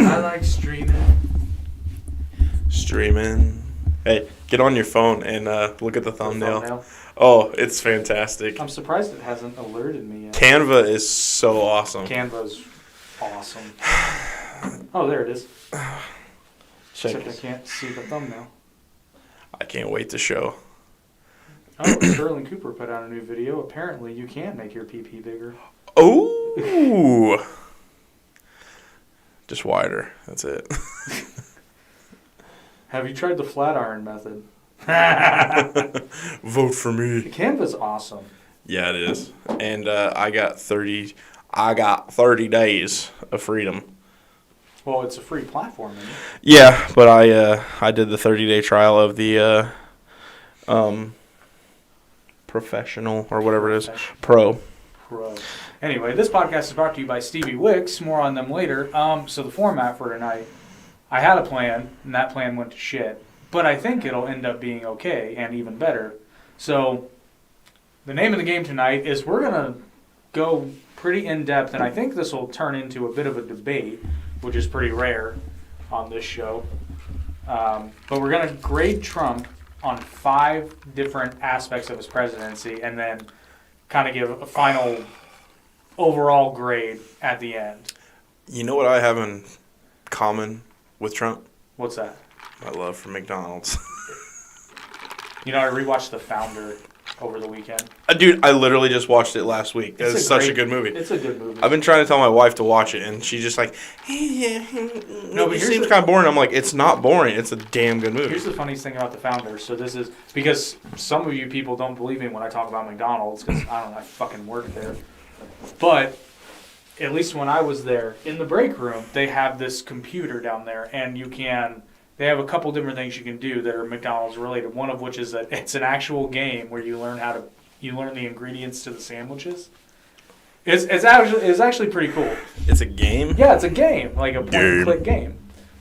I like streaming. Streaming. Hey, get on your phone and look at the thumbnail. Oh, it's fantastic. I'm surprised it hasn't alerted me yet. Canva is so awesome. Canva's awesome. Oh, there it is. Check Except I can't see the thumbnail. I can't wait to show. Oh, Sterling Cooper put out a new video. Apparently, you can make your PP bigger. Oh! Just wider. That's it. Have you tried the flat iron method? Vote for me. Canva's awesome. Yeah, it is. And I got 30 days of freedom. Well, it's a free platform, isn't it? Yeah, but I did the 30-day trial of the professional or whatever it is. Pro. Anyway, this podcast is brought to you by Stevie Wicks. More on them later. So the format for tonight, I had a plan, and that plan went to shit. But I think it'll end up being okay and even better. So the name of the game tonight is we're going to go pretty in-depth, and I think this will turn into a bit of a debate, which is pretty rare on this show. But we're going to grade Trump on 5 different aspects of his presidency and then kind of give a final overall grade at the end. You know what I have in common with Trump? What's that? My love for McDonald's. You know, I rewatched The Founder over the weekend. Dude, I literally just watched it last week. It's such a good movie. It's a good movie. I've been trying to tell my wife to watch it, and she's just like, no, but it seems kind of boring. I'm like, it's not boring. It's a damn good movie. Here's the funniest thing about The Founder. So this is, because some of you people don't believe me when I talk about McDonald's, because I don't know, I fucking work there. But at least when I was there, in the break room, they have this computer down there, and they have a couple different things you can do that are McDonald's related. One of which is that it's an actual game where you learn the ingredients to the sandwiches. It's actually pretty cool. It's a game? Yeah, it's a game, like a point-and-click game.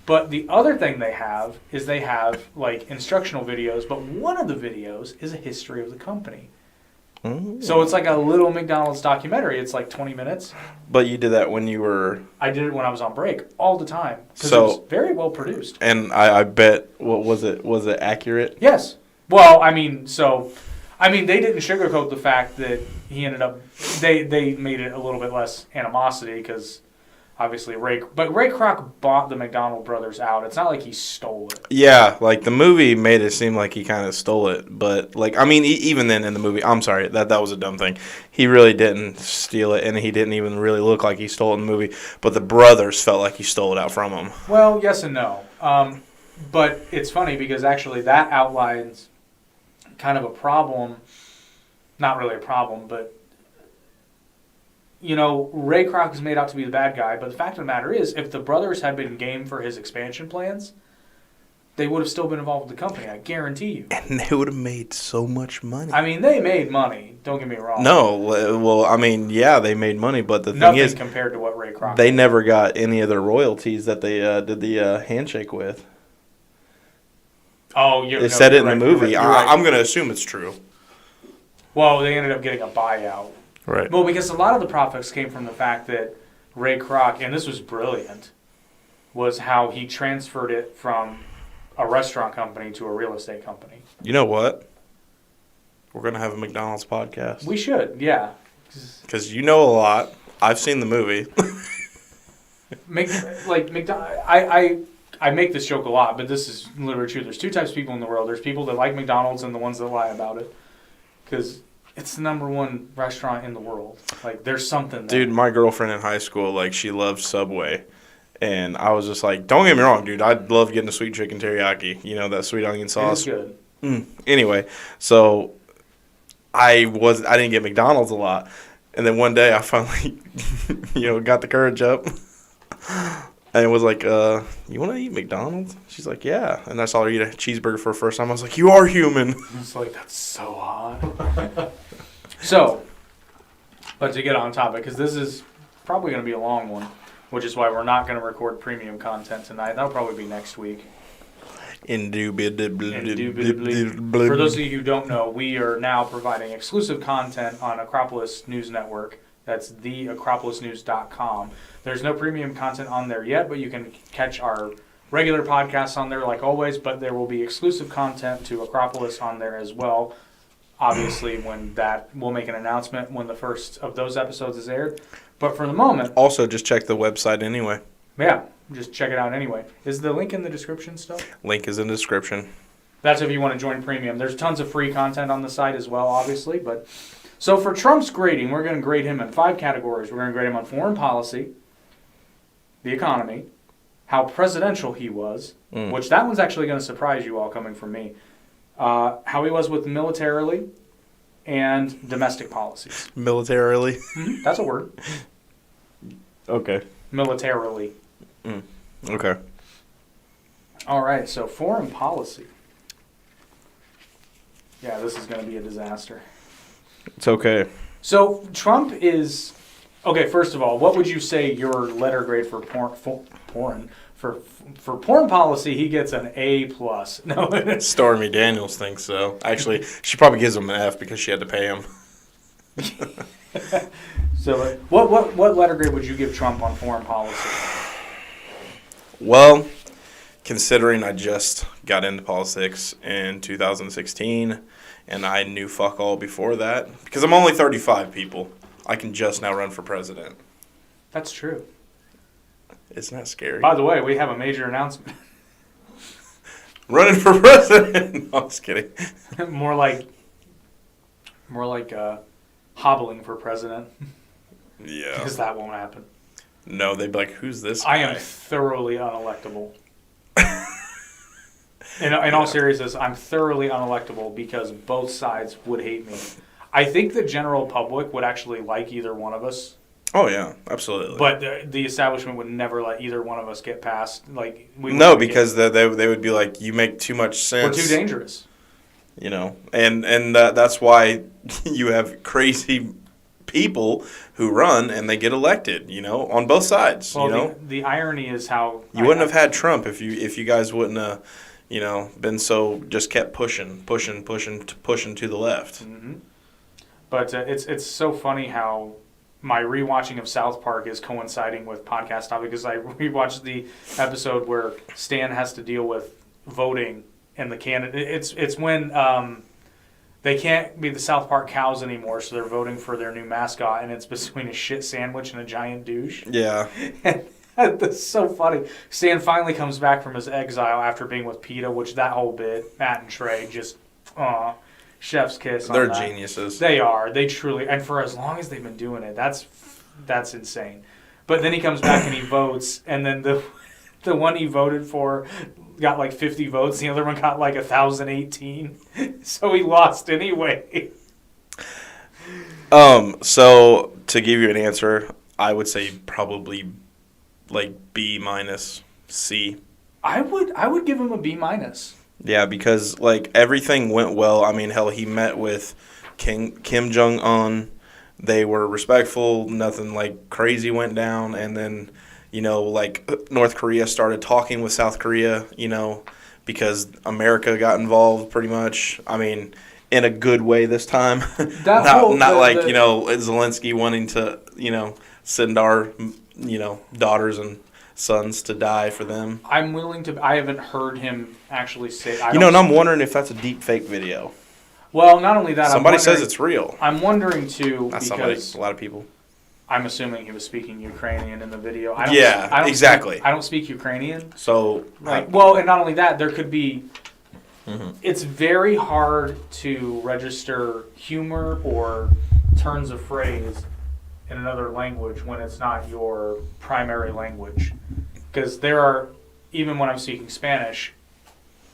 But the other thing they have like instructional videos, but one of the videos is a history of the company. Ooh. So it's like a little McDonald's documentary. It's like 20 minutes. But you did that when you were... I did it when I was on break all the time. Because so, it was very well produced. And I bet, what was it accurate? Yes. Well, they didn't sugarcoat the fact that he ended up... They made it a little bit less animosity because... Obviously, Ray Kroc bought the McDonald brothers out. It's not like he stole it. Yeah, like the movie made it seem like he kind of stole it. But, even then in the movie, I'm sorry, that was a dumb thing. He really didn't steal it, and he didn't even really look like he stole it in the movie. But the brothers felt like he stole it out from him. Well, yes and no. But it's funny because actually that outlines kind of a problem. Not really a problem, but... You know, Ray Kroc is made out to be the bad guy, but the fact of the matter is, if the brothers had been game for his expansion plans, they would have still been involved with the company, I guarantee you. And they would have made so much money. I mean, they made money, don't get me wrong. No, well, yeah, they made money, but the Nothing thing is... compared to what Ray Kroc They did. never got any of their royalties that they did the handshake with. Oh, They said it in the movie. You're right. I'm going to assume it's true. Well, they ended up getting a buyout. Right. Well, because a lot of the profits came from the fact that Ray Kroc, and this was brilliant, was how he transferred it from a restaurant company to a real estate company. You know what? We're going to have a McDonald's podcast. We should, yeah. Because you know a lot. I've seen the movie. I make this joke a lot, but this is literally true. There's 2 types of people in the world. There's people that like McDonald's and the ones that lie about it. Because... it's the #1 restaurant in the world. Like, there's something there. Dude, my girlfriend in high school, she loved Subway. And I was just like, don't get me wrong, dude. I'd love getting a sweet chicken teriyaki. You know, that sweet onion sauce. It is good. Anyway, so I didn't get McDonald's a lot. And then one day I finally, got the courage up. And it was like, you want to eat McDonald's? She's like, yeah. And I saw her eat a cheeseburger for the first time. I was like, you are human. It's like, that's so hot. So, but to get on topic, because this is probably going to be a long one, which is why we're not going to record premium content tonight. That'll probably be next week. Indubitably. For those of you who don't know, we are now providing exclusive content on Acropolis News Network That's theacropolisnews.com. There's no premium content on there yet, but you can catch our regular podcasts on there like always, but there will be exclusive content to Acropolis on there as well. Obviously, we'll make an announcement when the first of those episodes is aired. But for the moment... Also, just check the website anyway. Yeah, just check it out anyway. Is the link in the description still? Link is in the description. That's if you want to join premium. There's tons of free content on the site as well, obviously. But so for Trump's grading, we're going to grade him in 5 categories. We're going to grade him on foreign policy, the economy, how presidential he was, which that one's actually going to surprise you all coming from me, how he was with militarily, and domestic policies. Militarily? Mm-hmm. That's a word. Okay. Militarily. Okay. All right, so foreign policy. Yeah, this is going to be a disaster. It's okay. So Trump is... Okay, first of all, what would you say your letter grade for porn? For porn policy, he gets an A+. No. Stormy Daniels thinks so. Actually, she probably gives him an F because she had to pay him. So, what letter grade would you give Trump on foreign policy? Well, considering I just got into politics in 2016, and I knew fuck all before that, because I'm only 35, people. I can just now run for president. That's true. Isn't that scary? By the way, we have a major announcement. Running for president? No, I'm just kidding. more like hobbling for president. Yeah. Because that won't happen. No, they'd be like, who's this guy? I am thoroughly unelectable. In all seriousness, I'm thoroughly unelectable because both sides would hate me. I think the general public would actually like either one of us. Oh, yeah, absolutely. But the establishment would never let either one of us get past. Because they would be like, you make too much sense. We're too dangerous. You know, and that's why you have crazy people who run and they get elected, you know, on both sides. Well, you know, the irony is how you wouldn't have had Trump if you guys wouldn't have, you know, been so just kept pushing to the left. Mm-hmm. But it's so funny how my rewatching of South Park is coinciding with podcast topic because I rewatched the episode where Stan has to deal with voting and the candidate. It's when they can't be the South Park cows anymore, so they're voting for their new mascot, and it's between a shit sandwich and a giant douche. Yeah. That's so funny. Stan finally comes back from his exile after being with PETA, which that whole bit, Matt and Trey, just, chef's kiss on They're that. geniuses. They are. They truly, and for as long as they've been doing it, that's insane. But then he comes back and he votes, and then the one he voted for got like 50 votes. The other one got like 1,018. So he lost anyway. So to give you an answer, I would say probably like B-, C. I would give him a B-. Yeah, because like everything went well. I mean, hell, he met with Kim Jong-un. They were respectful. Nothing like crazy went down, and then, you know, like North Korea started talking with South Korea, you know, because America got involved pretty much. I mean, in a good way this time. Not like, you know, Zelensky wanting to, you know, send our, you know, daughters and sons to die for them. I haven't heard him actually say. And I'm wondering if that's a deep fake video. Well, not only that, somebody says it's real. I'm wondering too, Not because somebody, a lot of people. I'm assuming he was speaking Ukrainian in the video. Exactly. I don't speak Ukrainian. So, and not only that, there could be. Mm-hmm. It's very hard to register humor or turns of phrase in another language when it's not your primary language. Because there are, even when I'm speaking Spanish,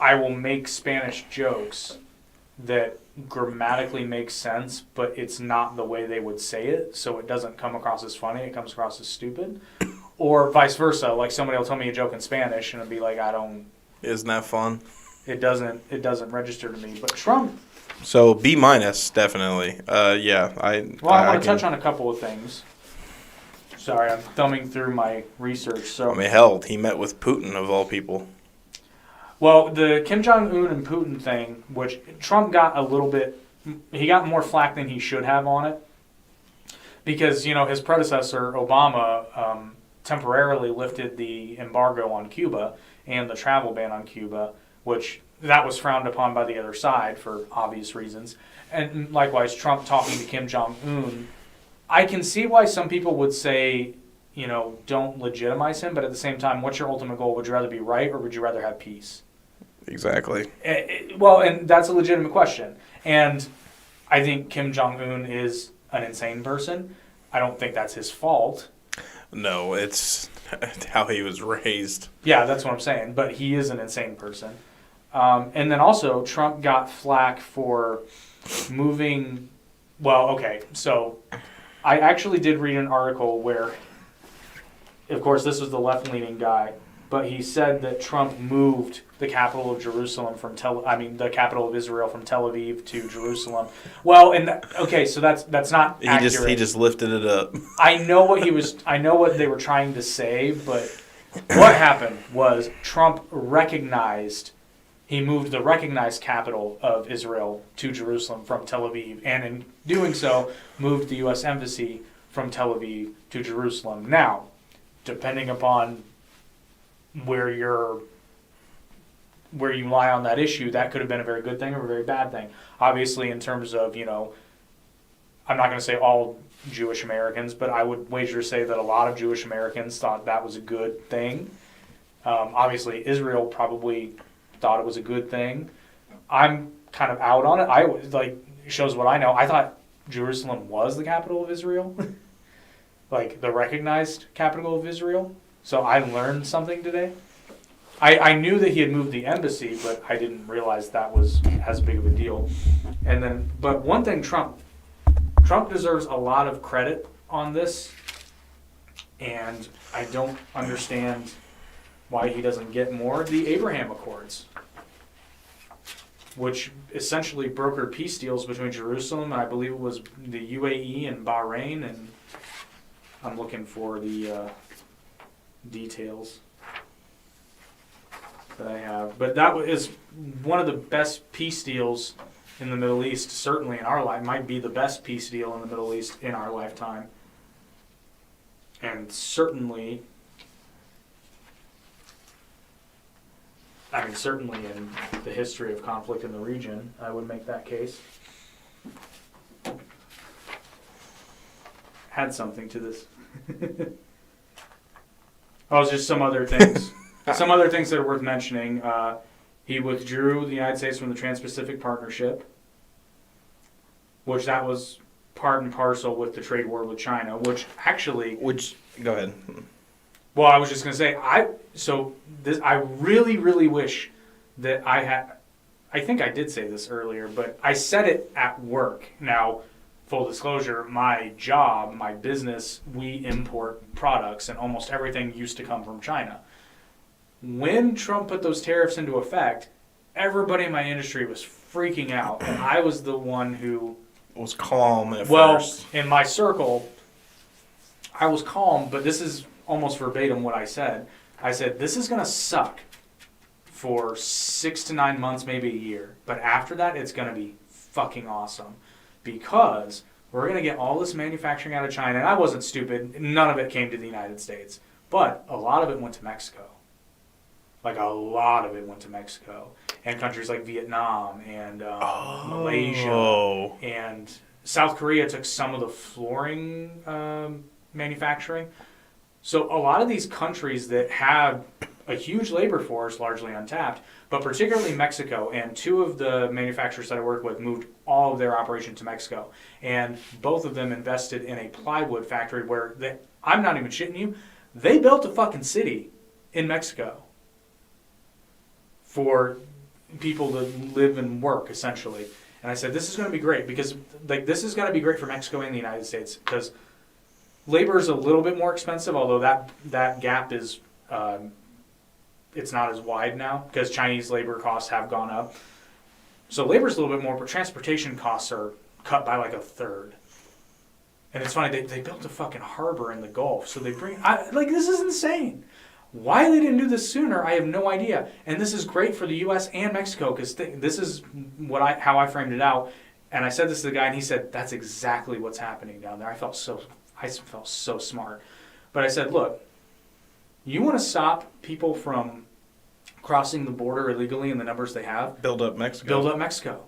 I will make Spanish jokes that grammatically make sense, but it's not the way they would say it, so it doesn't come across as funny, it comes across as stupid. Or vice versa, like somebody will tell me a joke in Spanish and it'll be like, Isn't that fun? It doesn't register to me. But Trump... So B-, definitely. Yeah. I want to touch on a couple of things. Sorry, I'm thumbing through my research. So I mean, hell, he met with Putin of all people. Well, the Kim Jong-un and Putin thing, which Trump got a little bit... He got more flack than he should have on it. because his predecessor Obama temporarily lifted the embargo on Cuba and the travel ban on Cuba, which that was frowned upon by the other side for obvious reasons. And likewise, Trump talking to Kim Jong-un. I can see why some people would say, don't legitimize him, but at the same time, what's your ultimate goal? Would you rather be right or would you rather have peace? Exactly. Well, and that's a legitimate question. And I think Kim Jong-un is an insane person. I don't think that's his fault. No, it's how he was raised. Yeah, that's what I'm saying. But he is an insane person. And then also, Trump got flack for moving. Well, okay, so I actually did read an article where, of course, this was the left-leaning guy, but he said that Trump moved the capital of Jerusalem the capital of Israel from Tel Aviv to Jerusalem. Well, so that's not accurate. He just lifted it up. I know what they were trying to say, but what happened was Trump he moved the recognized capital of Israel to Jerusalem from Tel Aviv, and in doing so, moved the U.S. Embassy from Tel Aviv to Jerusalem. Now, depending upon where you lie on that issue, that could have been a very good thing or a very bad thing. Obviously, in terms of, I'm not going to say all Jewish Americans, but I would wager to say that a lot of Jewish Americans thought that was a good thing. Obviously, Israel probably thought it was a good thing. I'm kind of out on it. Shows what I know. I thought Jerusalem was the capital of Israel, like the recognized capital of Israel. So I learned something today. I knew that he had moved the embassy, but I didn't realize that was as big of a deal. But one thing, Trump deserves a lot of credit on this, and I don't understand why he doesn't get more. The Abraham Accords, which essentially brokered peace deals between Jerusalem and I believe it was the UAE and Bahrain, and I'm looking for the details that I have. But that is one of the best peace deals in the Middle East, certainly in our life. Might be the best peace deal in the Middle East in our lifetime. And certainly in the history of conflict in the region, I would make that case. Had something to this. Just some other things. Some other things that are worth mentioning. He withdrew the United States from the Trans-Pacific Partnership, which that was part and parcel with the trade war with China, Go ahead. Well, I was just going to say, I really, really wish that I think I did say this earlier, but I said it at work. Now, full disclosure, my job, my business, we import products, and almost everything used to come from China. When Trump put those tariffs into effect, everybody in my industry was freaking out, and I was the one who was calm at first. Well, in my circle, I was calm, but this is almost verbatim what I said. I said, this is going to suck for 6 to 9 months, maybe a year. But after that, it's going to be fucking awesome. Because we're going to get all this manufacturing out of China. And I wasn't stupid. None of it came to the United States. But a lot of it went to Mexico. Like, a lot of it went to Mexico. And countries like Vietnam and Malaysia. And South Korea took some of the flooring manufacturing. So a lot of these countries that have a huge labor force, largely untapped, but particularly Mexico, and 2 of the manufacturers that I work with moved all of their operation to Mexico. And both of them invested in a plywood factory where, I'm not even shitting you, they built a fucking city in Mexico for people to live and work, essentially. And I said, this is going to be great, because this is going to be great for Mexico and the United States, because labor is a little bit more expensive, although that gap is it's not as wide now because Chinese labor costs have gone up. So labor is a little bit more, but transportation costs are cut by like a third. And it's funny, they built a fucking harbor in the Gulf, so they this is insane. Why they didn't do this sooner, I have no idea. And this is great for the U.S. and Mexico, because this is how I framed it out. And I said this to the guy, and he said, that's exactly what's happening down there. I felt so smart. But I said, look, you want to stop people from crossing the border illegally in the numbers they have? Build up Mexico. Build up Mexico.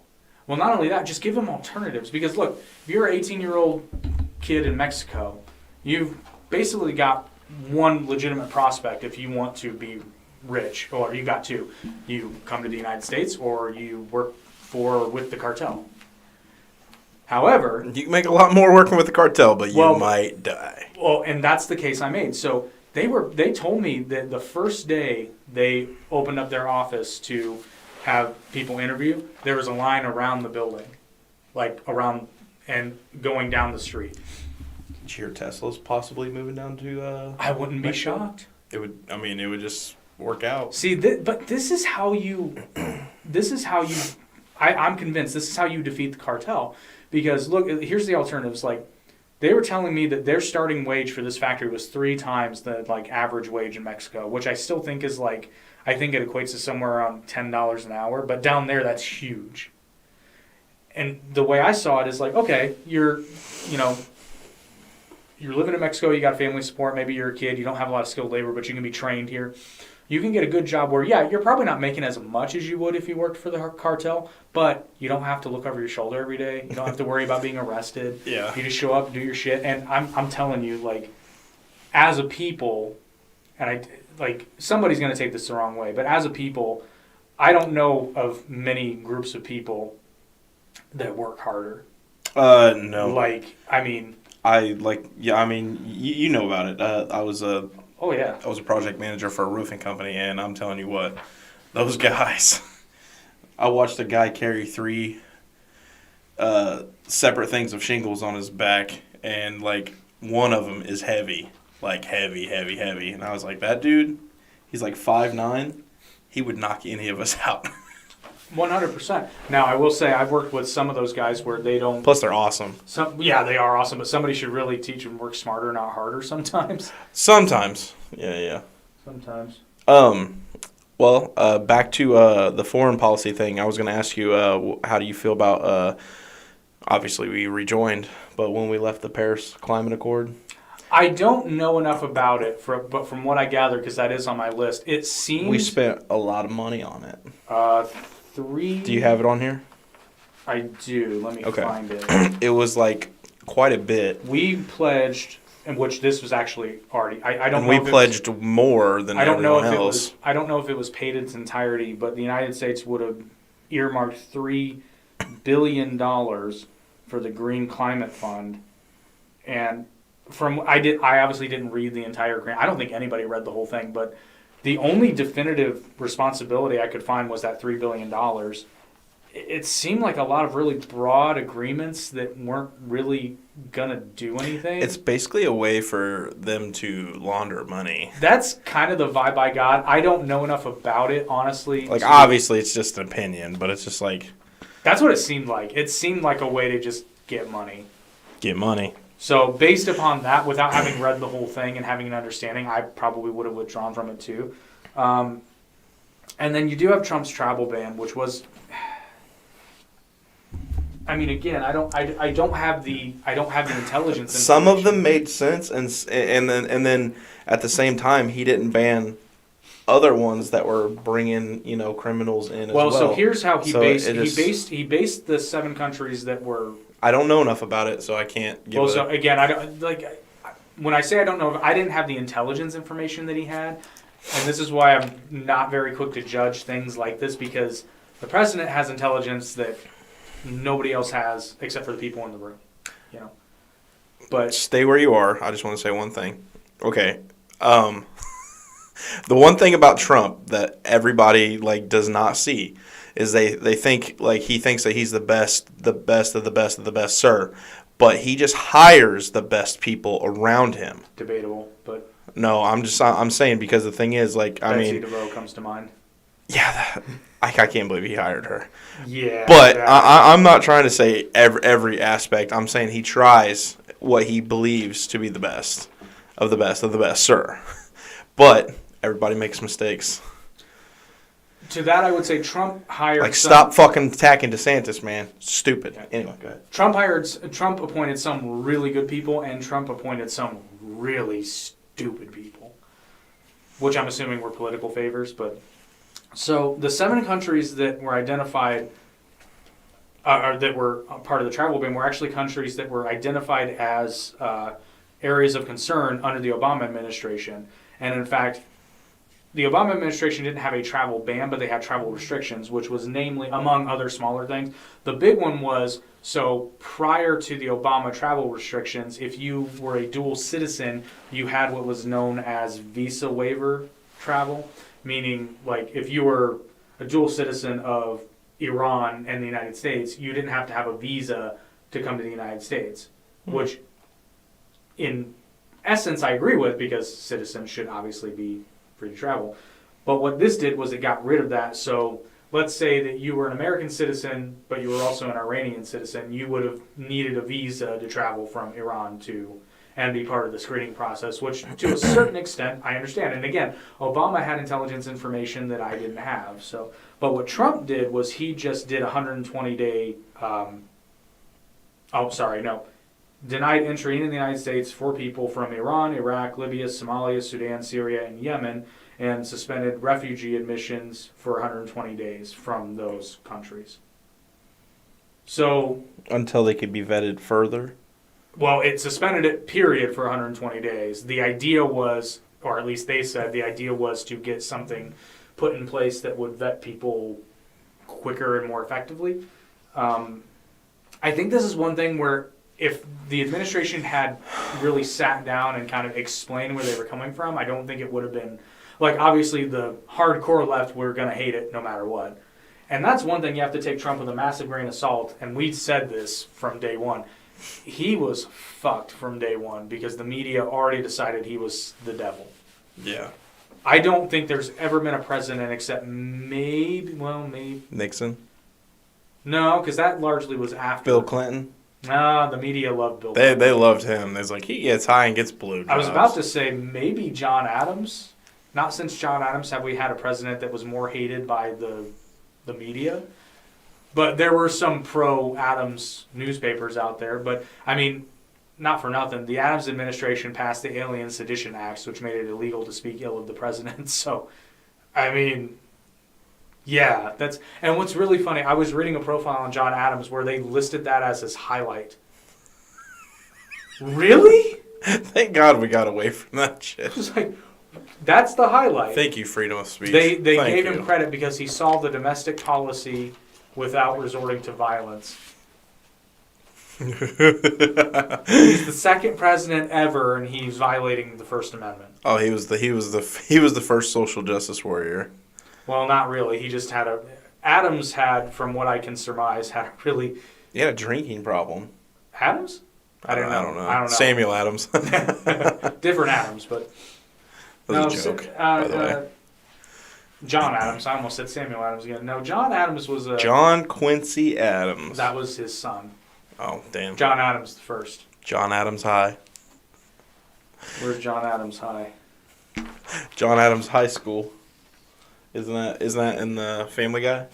Well, not only that, just give them alternatives. Because, look, if you're an 18-year-old kid in Mexico, you've basically got one legitimate prospect if you want to be rich, or you got two. You come to the United States, or you work with the cartel. However, You can make a lot more working with the cartel, but you might die. Well, and that's the case I made. So they told me that the first day they opened up their office to have people interview, there was a line around the building, like around and going down the street. Did you hear Tesla's possibly moving down to I wouldn't be Mexico? shocked. It would just work out. See, but this is how you, I'm convinced this is how you defeat the cartel. Because look, here's the alternatives. Like, they were telling me that their starting wage for this factory was 3 times the like average wage in Mexico, which I still think is like, I think it equates to somewhere around $10 an hour. But down there, that's huge. And the way I saw it is like, okay, you're living in Mexico, you got family support, maybe you're a kid, you don't have a lot of skilled labor, but you can be trained here. You can get a good job where, yeah, you're probably not making as much as you would if you worked for the cartel, but you don't have to look over your shoulder every day. You don't have to worry about being arrested. Yeah. You just show up, do your shit. And I'm telling you, like, as a people, and somebody's going to take this the wrong way, but as a people, I don't know of many groups of people that work harder. No. You know about it. I was a project manager for a roofing company, and I'm telling you what, those guys. I watched a guy carry 3 separate things of shingles on his back, and like one of them is heavy, like heavy, and I was like, that dude, he's like 5'9", he would knock any of us out. 100%. Now, I will say I've worked with some of those guys where they don't. Plus, they're awesome. They are awesome, but somebody should really teach them to work smarter, not harder. Sometimes. Yeah. Sometimes. Well, back to the foreign policy thing. I was going to ask you, how do you feel about? Obviously, we rejoined, but when we left the Paris Climate Accord. I don't know enough about it, but from what I gather, because that is on my list, it seems we spent a lot of money on it. 3. Do you have it on here? I do. Let me find it. It was like quite a bit. We pledged, in which this was actually already. I don't. And know we pledged more than everyone else. I don't know if it was paid in its entirety, but the United States would have earmarked $3 billion for the Green Climate Fund, and I obviously didn't read the entire grant. I don't think anybody read the whole thing, but the only definitive responsibility I could find was that $3 billion. It seemed like a lot of really broad agreements that weren't really going to do anything. It's basically a way for them to launder money. That's kind of the vibe I got. I don't know enough about it, honestly. Like, obviously, it's just an opinion, but it's just like... That's what it seemed like. It seemed like a way to just get money. Get money. So based upon that, without having read the whole thing and having an understanding, I probably would have withdrawn from it too. And then you do have Trump's travel ban, which was, I mean, again, I don't have the intelligence. Some of them made sense, and then at the same time, he didn't ban other ones that were bringing criminals in as well. So here's how he based the 7 countries that were. I don't know enough about it, so I can't give. So again, I don't like. When I say I don't know, I didn't have the intelligence information that he had, and this is why I'm not very quick to judge things like this, because the president has intelligence that nobody else has except for the people in the room, But stay where you are. I just want to say one thing. Okay. The one thing about Trump that everybody does not see is they think he thinks that he's the best of the best of the best, sir. But he just hires the best people around him. Debatable, but no, I'm saying, because the thing is, Betsy DeVoe comes to mind. Yeah, I can't believe he hired her. Yeah, but I'm not trying to say every aspect. I'm saying he tries what he believes to be the best of the best, sir. But everybody makes mistakes. To that, I would say Trump hired. Like, stop fucking attacking DeSantis, man. Stupid. Okay. Anyway, go ahead. Trump appointed some really good people, and Trump appointed some really stupid people, which I'm assuming were political favors. But so the 7 countries that were identified, or that were part of the travel ban, were actually countries that were identified as areas of concern under the Obama administration, and in fact, the Obama administration didn't have a travel ban, but they had travel restrictions, which was namely, among other smaller things. The big one was, so prior to the Obama travel restrictions, if you were a dual citizen, you had what was known as visa waiver travel, meaning like if you were a dual citizen of Iran and the United States, you didn't have to have a visa to come to the United States, which in essence I agree with, because citizens should obviously be free to travel. But what this did was it got rid of that. So let's say that you were an American citizen, but you were also an Iranian citizen, you would have needed a visa to travel from Iran to and be part of the screening process, which to a certain extent I understand. And again, Obama had intelligence information that I didn't have. So, but what Trump did was he just did a 120-day, denied entry into the United States for people from Iran, Iraq, Libya, Somalia, Sudan, Syria, and Yemen, and suspended refugee admissions for 120 days from those countries. So Until they could be vetted further? Well, it suspended it, period, for 120 days. The idea was, or at least they said, the idea was to get something put in place that would vet people quicker and more effectively. I think this is one thing where if the administration had really sat down and kind of explained where they were coming from, I don't think it would have been, like, obviously the hardcore left were going to hate it no matter what. And that's one thing you have to take Trump with a massive grain of salt, and we said this from day one. He was fucked from day one because the media already decided he was the devil. Yeah. I don't think there's ever been a president except maybe Nixon? No, because that largely was after. Bill Clinton? Nah, the media loved Bill They Clinton. loved him. They was like, he gets high and gets blue jobs. I was about to say maybe John Adams. Not since John Adams have we had a president that was more hated by the media. But there were some pro-Adams newspapers out there. But, I mean, not for nothing. The Adams administration passed the Alien Sedition Acts, which made it illegal to speak ill of the president. So, I mean, yeah. And what's really funny, I was reading a profile on John Adams where they listed that as his highlight. Really? Thank God we got away from that shit. It was like, that's the highlight. Thank you, freedom of speech. They Thank gave you. him credit because he solved the domestic policy without resorting to violence. He's the second president ever, and he's violating the First Amendment. Oh, he was the first social justice warrior. Well, not really. He just had Adams had, from what I can surmise, had a really. He had a drinking problem. Adams? I don't know. Samuel Adams. Different Adams, but. That was a joke, by the way. John Adams. I almost said Samuel Adams again. No, John Adams was a. John Quincy Adams. That was his son. Oh, damn. John Adams the first. John Adams High. Where's John Adams High? John Adams High School. Isn't that in the Family Guy?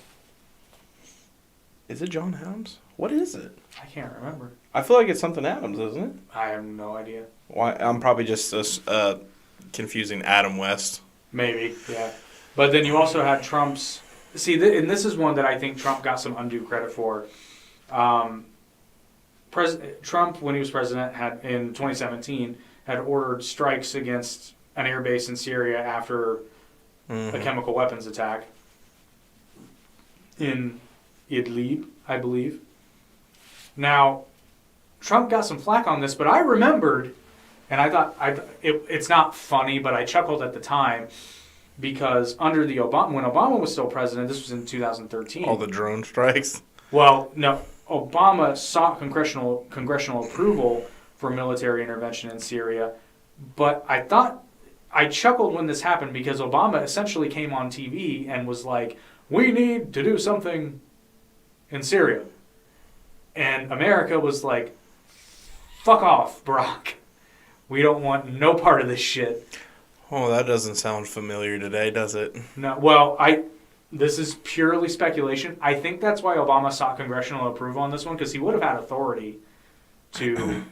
Is it John Adams? What is it? I can't remember. I feel like it's something Adams, isn't it? I have no idea. Why? I'm probably just confusing Adam West. Maybe, yeah. But then you also had Trump's. See, and this is one that I think Trump got some undue credit for. Trump, when he was president, had in 2017 had ordered strikes against an air base in Syria after a chemical weapons attack in Idlib, I believe. Now, Trump got some flack on this, but I remembered, and I thought it's not funny, but I chuckled at the time because under the when Obama was still president, this was in 2013. All the drone strikes. Well, no, Obama sought congressional approval for military intervention in Syria, but I chuckled when this happened because Obama essentially came on TV and was like, "We need to do something in Syria," and America was like, "Fuck off, Barack. We don't want no part of this shit." Oh, that doesn't sound familiar today, does it? No. Well, this is purely speculation. I think that's why Obama sought congressional approval on this one, because he would have had authority to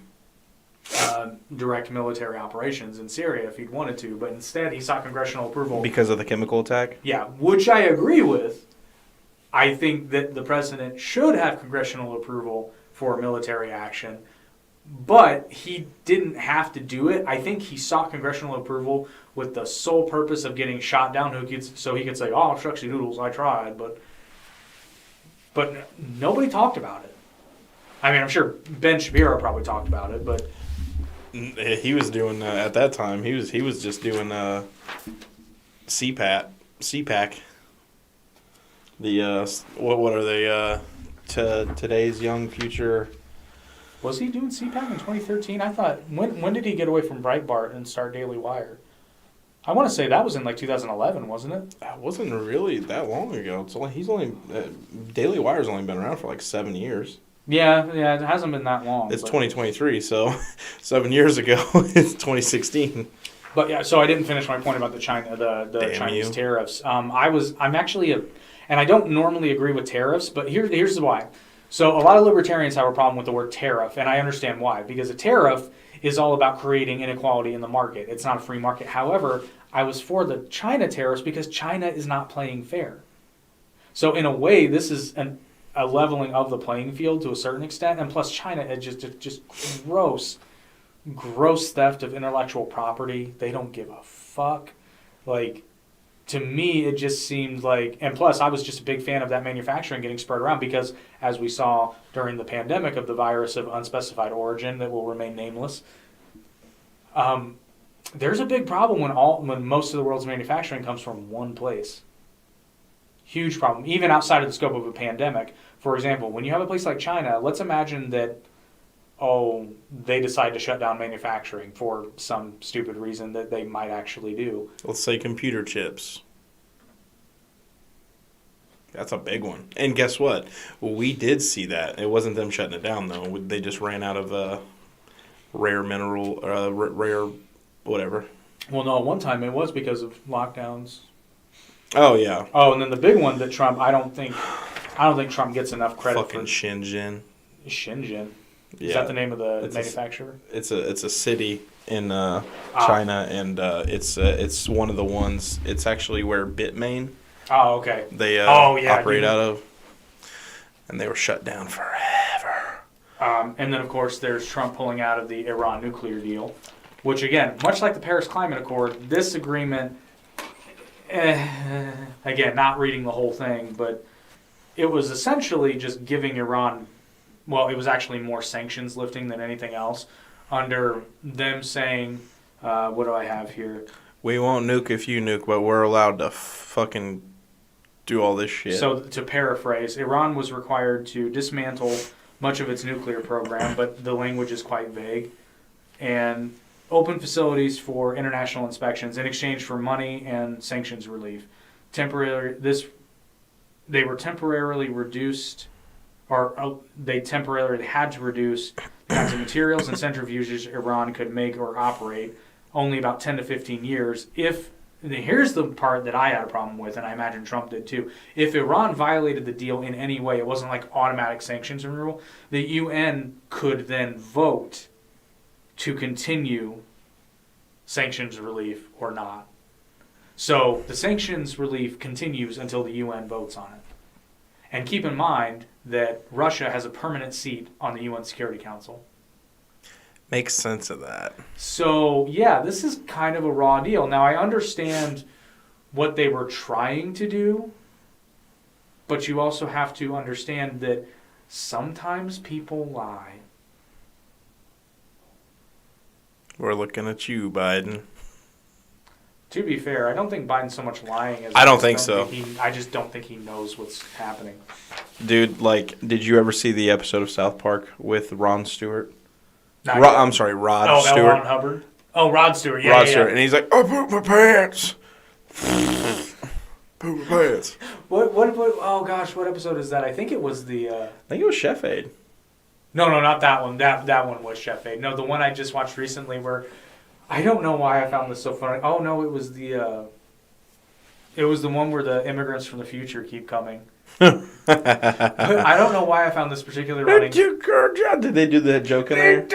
direct military operations in Syria if he'd wanted to, but instead he sought congressional approval. Because of the chemical attack? Yeah, which I agree with. I think that the president should have congressional approval for military action, but he didn't have to do it. I think he sought congressional approval with the sole purpose of getting shot down, so he could say, "Oh, shucksy doodles, I tried," but nobody talked about it. I mean, I'm sure Ben Shapiro probably talked about it, but He was doing at that time. He was just doing CPAC. The what are they? Today's young future. was he doing CPAC in 2013? I thought when did he get away from Breitbart and start Daily Wire? I want to say that was in like 2011, wasn't it? That wasn't really that long ago. He's only Daily Wire's only been around for like 7 years. Yeah, it hasn't been that long. It's 2023, so 7 years ago. It's 2016. But yeah, so I didn't finish my point about the Chinese tariffs. I'm actually and I don't normally agree with tariffs, but here's why. So a lot of libertarians have a problem with the word tariff, and I understand why, because a tariff is all about creating inequality in the market. It's not a free market. However, I was for the China tariffs because China is not playing fair. So in a way, this is a leveling of the playing field to a certain extent, and plus China is just gross theft of intellectual property. They don't give a fuck. Like, to me, it just seemed like, and plus I was just a big fan of that manufacturing getting spread around because, as we saw during the pandemic of the virus of unspecified origin that will remain nameless, there's a big problem when most of the world's manufacturing comes from one place. Huge problem, even outside of the scope of a pandemic. For example, when you have a place like China, let's imagine that, they decide to shut down manufacturing for some stupid reason that they might actually do. Let's say computer chips. That's a big one. And guess what? We did see that. It wasn't them shutting it down, though. They just ran out of rare mineral, rare whatever. Well, no, one time it was because of lockdowns. Oh, yeah. Oh, and then the big one that Trump, I don't think Trump gets enough credit for. Fucking Shenzhen. Shenzhen. Yeah. Is that the name of the manufacturer? It's a city in China, and it's one of the ones. It's actually where Bitmain. Oh, okay. They operate out of, and they were shut down forever. And then of course there's Trump pulling out of the Iran nuclear deal, which again, much like the Paris Climate Accord, this agreement, again, not reading the whole thing, but it was essentially just giving Iran. Well, it was actually more sanctions lifting than anything else, under them saying, what do I have here? We won't nuke if you nuke, but we're allowed to fucking do all this shit. So to paraphrase, Iran was required to dismantle much of its nuclear program, but the language is quite vague, and open facilities for international inspections in exchange for money and sanctions relief. They were temporarily reduced. Or they temporarily had to reduce the kinds of materials and centrifuges Iran could make or operate, only about 10 to 15 years. Here's the part that I had a problem with, and I imagine Trump did too. If Iran violated the deal in any way, it wasn't like automatic sanctions removal, the UN could then vote to continue sanctions relief or not. So the sanctions relief continues until the UN votes on it. And keep in mind that Russia has a permanent seat on the UN Security Council. Makes sense of that. So, yeah, this is kind of a raw deal. Now, I understand what they were trying to do, but you also have to understand that sometimes people lie. We're looking at you, Biden. To be fair, I don't think Biden's so much lying as I don't think so. I just don't think he knows what's happening. Dude, did you ever see the episode of South Park with Ron Stewart? Rod Stewart. Ron Hubbard. Oh, Rod Stewart. Yeah, Rod Stewart, and he's like, "I pooped my pants." Poop my pants. What? Oh gosh, what episode is that? I think it was the. I think it was Chef Aid. No, not that one. That one was Chef Aid. No, the one I just watched recently where. I don't know why I found this so funny. Oh, no, it was the... It was the one where the immigrants from the future keep coming. I don't know why I found this particular running. Did they do that joke in there?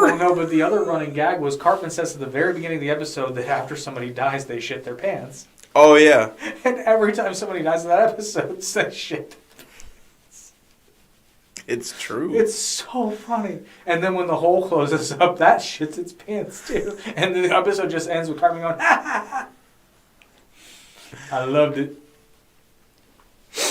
Well, no, but the other running gag was Cartman says at the very beginning of the episode that after somebody dies, they shit their pants. Oh, yeah. And every time somebody dies in that episode, it says shit. It's true. It's so funny. And then when the hole closes up, that shits its pants too. And the episode just ends with Cartman going, ha ha ha. I loved it.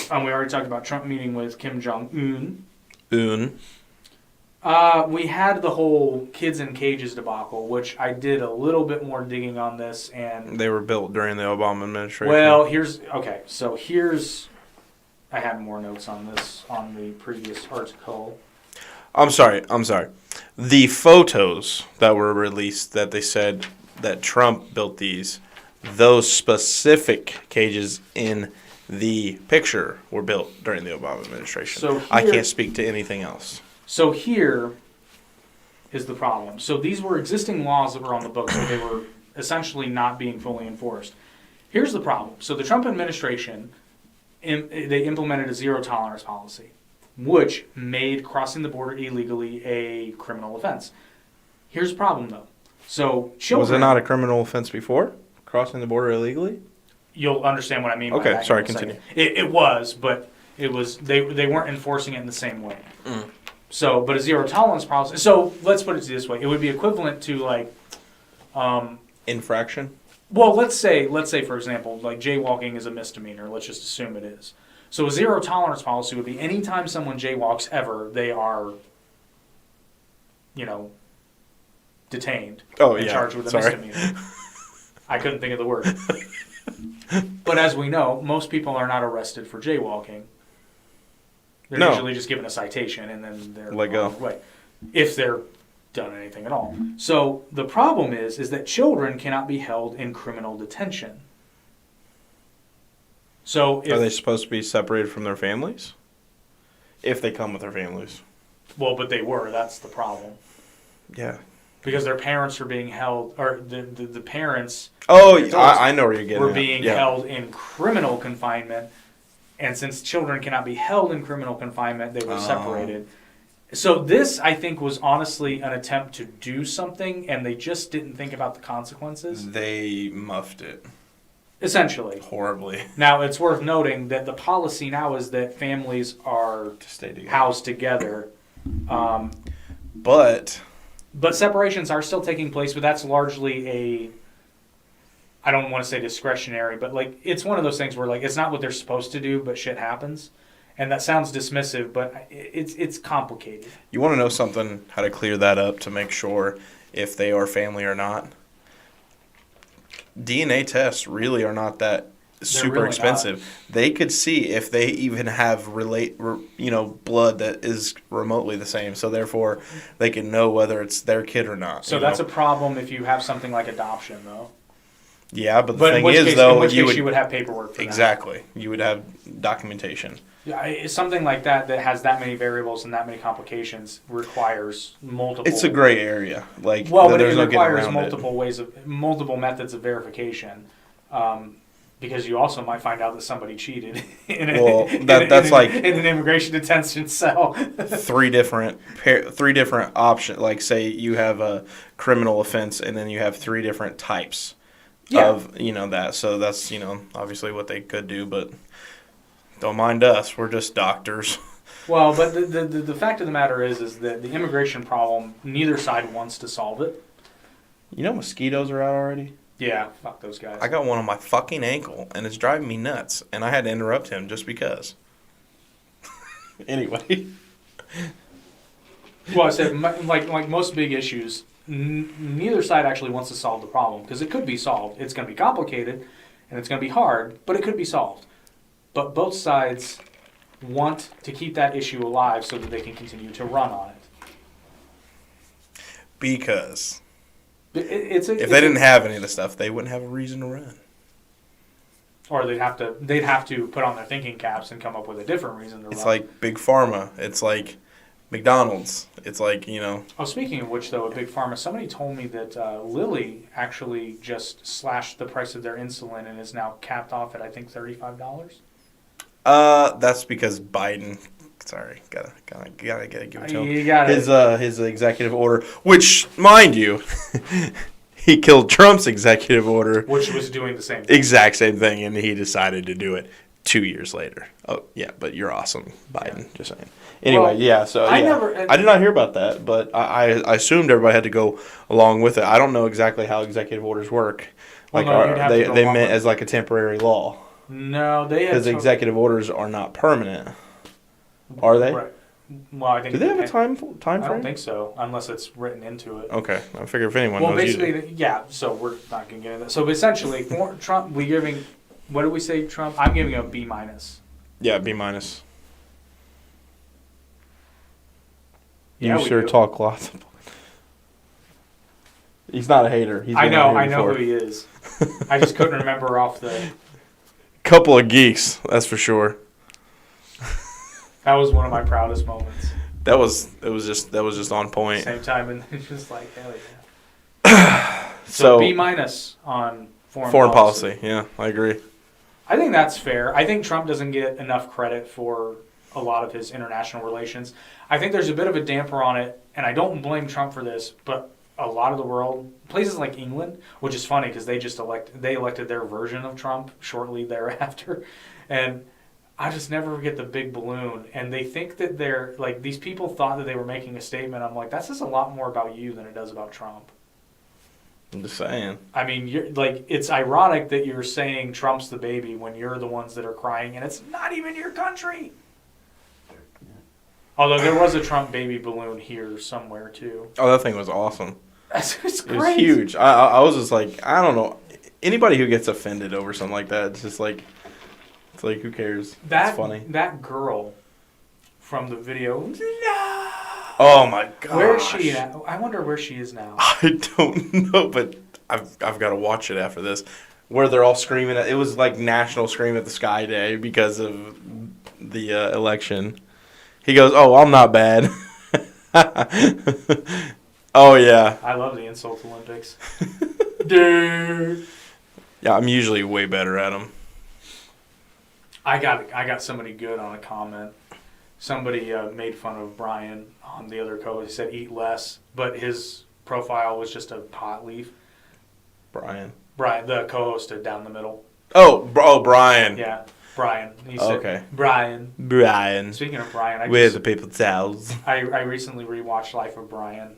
We already talked about Trump meeting with Kim Jong-un. We had the whole kids in cages debacle, which I did a little bit more digging on this. And they were built during the Obama administration. Well, I had more notes on this on the previous article. I'm sorry. The photos that were released that they said that Trump built those specific cages in the picture were built during the Obama administration. So I can't speak to anything else. So here is the problem. So these were existing laws that were on the books, so they were essentially not being fully enforced. Here's the problem. So the Trump administration, they implemented a zero tolerance policy, which made crossing the border illegally a criminal offense. Here's the problem, though. So children... Was it not a criminal offense before? Crossing the border illegally? You'll understand what I mean by that. Okay, sorry, continue. It was, but it was they weren't enforcing it in the same way. So, but a zero tolerance policy. So let's put it this way: it would be equivalent to like infraction. Well, let's say for example, like jaywalking is a misdemeanor. Let's just assume it is. So a zero tolerance policy would be anytime someone jaywalks ever, they are, detained. And charged with a misdemeanor. I couldn't think of the word. But as we know, most people are not arrested for jaywalking. They're usually just given a citation and then they're let go. Way, if they're done anything at all. So the problem is that children cannot be held in criminal detention. So are they supposed to be separated from their families? If they come with their families. Well, but they were. That's the problem. Yeah. Because their parents are being held, or the parents. Oh, I know where you're getting. Were being held in criminal confinement, and since children cannot be held in criminal confinement, they were separated. So this, I think, was honestly an attempt to do something, and they just didn't think about the consequences. They muffed it. Essentially. Horribly. Now, it's worth noting that the policy now is that families are to stay together. Housed together. But separations are still taking place, but that's largely I don't want to say discretionary, but like it's one of those things where like it's not what they're supposed to do, but shit happens. And that sounds dismissive, but it's complicated. You want to know something, how to clear that up to make sure if they are family or not? DNA tests really are not that super really expensive. Not. They could see if they even have blood that is remotely the same. So therefore, they can know whether it's their kid or not. So that's a problem if you have something like adoption, though. Yeah, but the thing is, though, in which case you would have paperwork for exactly. That. You would have documentation. Yeah, something like that has that many variables and that many complications requires multiple. It's a gray area. But it requires multiple methods of verification. Because you also might find out that somebody cheated in an immigration detention cell. three different options. Like say you have a criminal offense and then you have three different types of that. So that's obviously what they could do, but don't mind us. We're just doctors. Well, but the fact of the matter is that the immigration problem, neither side wants to solve it. Mosquitoes are out already. Yeah, fuck those guys. I got one on my fucking ankle, and it's driving me nuts, and I had to interrupt him just because. Anyway. Well, I said, like most big issues, neither side actually wants to solve the problem, because it could be solved. It's going to be complicated, and it's going to be hard, but it could be solved. But both sides want to keep that issue alive so that they can continue to run on it. Because... if they didn't have any of the stuff, they wouldn't have a reason to run. Or they'd have to put on their thinking caps and come up with a different reason to run. It's like Big Pharma. It's like McDonald's. It's like, Oh, speaking of which, though, a big pharma, somebody told me that Lilly actually just slashed the price of their insulin and is now capped off at, I think, $35. That's because Biden. Sorry, gotta give it to him. You gotta, His executive order, which, mind you, he killed Trump's executive order. which was doing the same thing. Exact same thing, and he decided to do it 2 years later. Oh, yeah, but you're awesome, Biden. Yeah. Just saying. Anyway, Well, so I yeah. never- I did not hear about that, but I assumed everybody had to go along with it. I don't know exactly how executive orders work. Well, Like, no, you'd have to they go they along meant with- as like a temporary law No, they had because executive orders are not permanent. Are they? Right. Well, I think Do they have a it time I don't frame? think so, unless it's written into it. Okay, I figure if anyone Well, knows, you basically, do. yeah. So we're not going to get into that. So essentially, for Trump, we giving. What do we say, Trump? I'm giving a B minus. Yeah, B minus. Yeah, You we sure do. talk lots. He's not a hater. He's I been know, on here I know before. who he is. I just couldn't remember off the. Couple of geeks, that's for sure. That was one of my proudest moments. That was just on point. Same time, and it's just like hell yeah. So B minus on foreign policy. Yeah, I agree. I think that's fair. I think Trump doesn't get enough credit for a lot of his international relations. I think there's a bit of a damper on it, and I don't blame Trump for this, but a lot of the world, places like England, which is funny because they just elected their version of Trump shortly thereafter, and I just never forget the big balloon, and they think that they're like these people thought that they were making a statement. I'm like, that says a lot more about you than it does about Trump. I'm just saying. I mean, you're like, it's ironic that you're saying Trump's the baby when you're the ones that are crying, and it's not even your country. Although there was a Trump baby balloon here somewhere too. Oh, that thing was awesome. It's It great. was huge. I was just like, I don't know. Anybody who gets offended over something like that, it's just like, who cares? It's funny. That girl from the video. No. Oh my god. Where is she now? I wonder where she is now. I don't know, but I've got to watch it after this. Where they're all screaming. It was like National Scream at the Sky Day because of the election. He goes, "Oh, I'm not bad." Oh yeah. I love the insult Olympics. Dude. Yeah, I'm usually way better at them. I got somebody good on a comment. Somebody made fun of Brian on the other co-host. He said eat less, but his profile was just a pot leaf. Brian, the co-host down the middle. Oh, Brian. Yeah, Brian. He said, Okay. Brian. Speaking of Brian, where's the paper towels? I recently rewatched Life of Brian.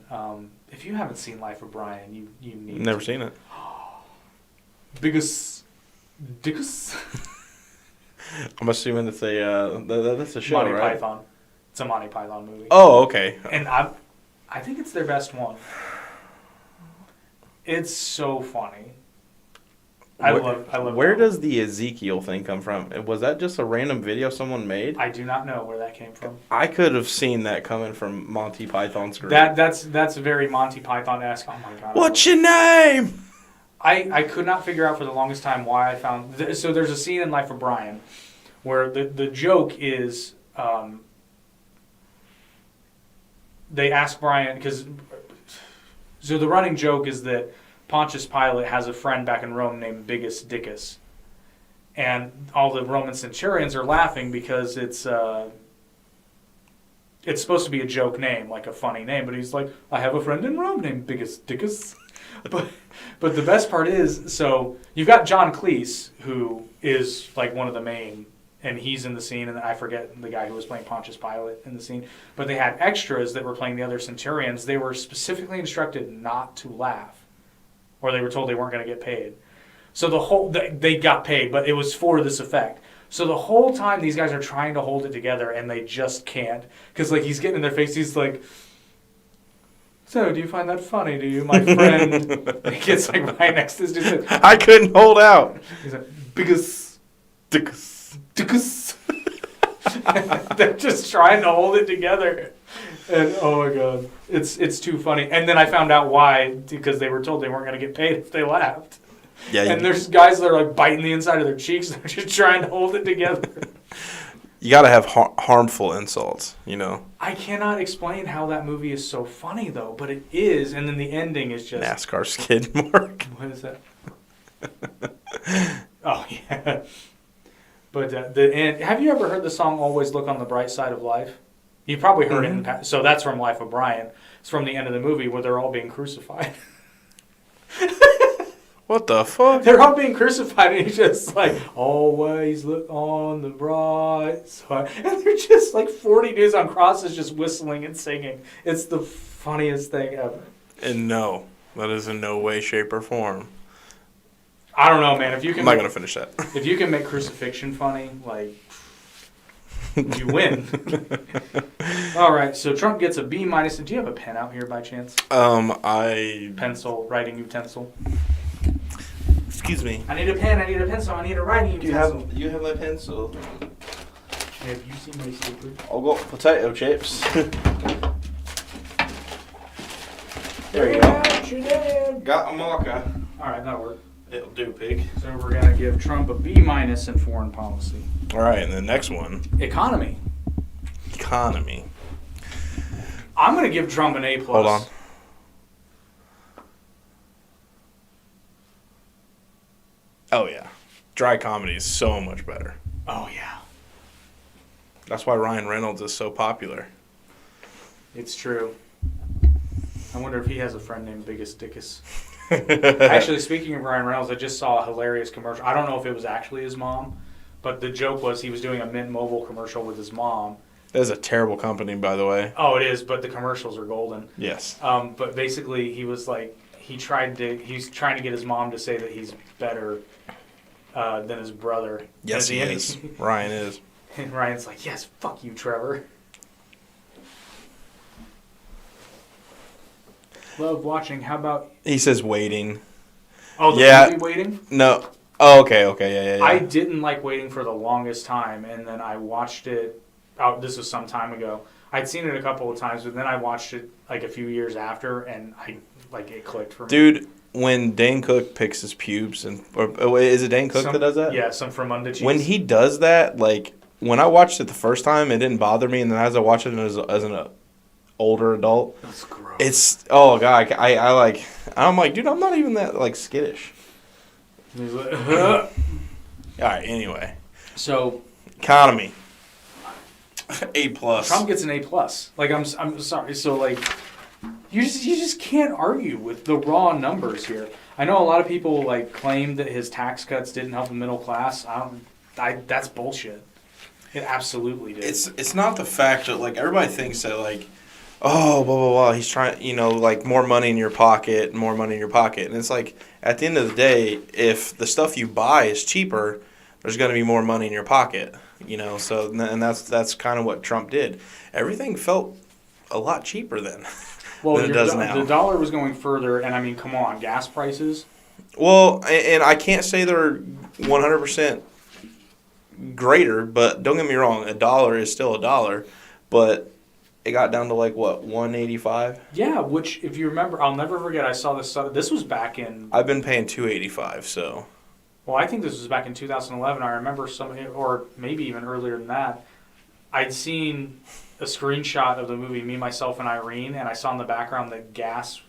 If you haven't seen Life of Brian, you need Never to. seen it. Because I'm assuming it's that's a show, Monty right? Python. It's a Monty Python movie. Oh, okay. And I think it's their best one. It's so funny. I love. Where that does the Ezekiel thing come from? Was that just a random video someone made? I do not know where that came from. I could have seen that coming from Monty Python's group. That's very Monty Python-esque. Oh my god. What's your name? I could not figure out for the longest time why I found... So there's a scene in Life of Brian where the joke is... they ask Brian... So the running joke is that Pontius Pilate has a friend back in Rome named Bigus Dickus. And all the Roman centurions are laughing because it's supposed to be a joke name, like a funny name. But he's like, I have a friend in Rome named Bigus Dickus. But the best part is, so you've got John Cleese, who is like one of the main, and he's in the scene, and I forget the guy who was playing Pontius Pilate in the scene. But they had extras that were playing the other centurions. They were specifically instructed not to laugh, or they were told they weren't going to get paid. So they got paid, but it was for this effect. So the whole time these guys are trying to hold it together, and they just can't, because like he's getting in their face. He's like, so, do you find that funny? Do you, my friend? He gets like right next to this dude. I couldn't hold out. He's like, Bigus Dickus. They're just trying to hold it together. And oh my god, it's too funny. And then I found out why, because they were told they weren't going to get paid if they laughed. Yeah. And there's guys that are like biting the inside of their cheeks. They're just trying to hold it together. You got to have harmful insults, you know. I cannot explain how that movie is so funny, though, but it is, and then the ending is just... NASCAR skid mark. What is that? Oh, yeah. But the end... Have you ever heard the song Always Look on the Bright Side of Life? You probably heard it in the past. So that's from Life of Brian. It's from the end of the movie where they're all being crucified. What the fuck? They're all being crucified, and he's just like, always look on the bright side. And they're just like 40 dudes on crosses just whistling and singing. It's the funniest thing ever. And no, that is in no way, shape, or form. I don't know, man. If you can, I'm not going to finish that. If you can make crucifixion funny, like, you win. All right, so Trump gets a B minus. Do you have a pen out here by chance? Pencil, writing utensil. Excuse me. I need a pen, I need a pencil, I need a writing utensil. You have my pencil? Have you seen my stupid? I'll go potato chips. There you go. Got a marker. All right, that'll work. It'll do, pig. So we're going to give Trump a B minus in foreign policy. All right, and the next one. Economy. Economy. I'm going to give Trump an A plus. Hold on. Oh, yeah. Dry comedy is so much better. Oh, yeah. That's why Ryan Reynolds is so popular. It's true. I wonder if he has a friend named Biggest Dickus. Actually, speaking of Ryan Reynolds, I just saw a hilarious commercial. I don't know if it was actually his mom, but the joke was he was doing a Mint Mobile commercial with his mom. That is a terrible company, by the way. Oh, it is, but the commercials are golden. Yes. But basically, he was like, he's trying to get his mom to say that he's better than his brother. Yes, he is. Ryan is. And Ryan's like, yes, fuck you, Trevor. Love watching. How about... He says waiting. Oh, the movie Waiting? No. Oh, okay. Yeah. I didn't like Waiting for the longest time, and then I watched it... Oh, this was some time ago. I'd seen it a couple of times, but then I watched it like a few years after, and it clicked for me. Dude, when Dane Cook picks his pubes, or is it Dane Cook that does that? Yeah, some Fremunda cheese. When he does that, like, when I watched it the first time, it didn't bother me, and then as I watched it as an older adult, that's gross. It's, oh god, I'm like, dude, I'm not even that like skittish. He's like, all right, anyway. So, economy. A plus. Trump gets an A plus. Like, I'm sorry. So, like, you just can't argue with the raw numbers here. I know a lot of people like claim that his tax cuts didn't help the middle class. That's bullshit. It absolutely did. It's not the fact that like everybody thinks that like, oh, blah, blah, blah, he's trying, like more money in your pocket, And it's like, at the end of the day, if the stuff you buy is cheaper, there's going to be more money in your pocket, so, and that's kind of what Trump did. Everything felt a lot cheaper then than it does now. The dollar was going further, and I mean, come on, gas prices? Well, and I can't say they're 100% greater, but don't get me wrong, a dollar is still a dollar, but... It got down to like what, 185? Yeah, which if you remember, I'll never forget. I saw this. This was back in. I've been paying $2.85, so. Well, I think this was back in 2011. I remember or maybe even earlier than that. I'd seen a screenshot of the movie Me, Myself, and Irene, and I saw in the background that gas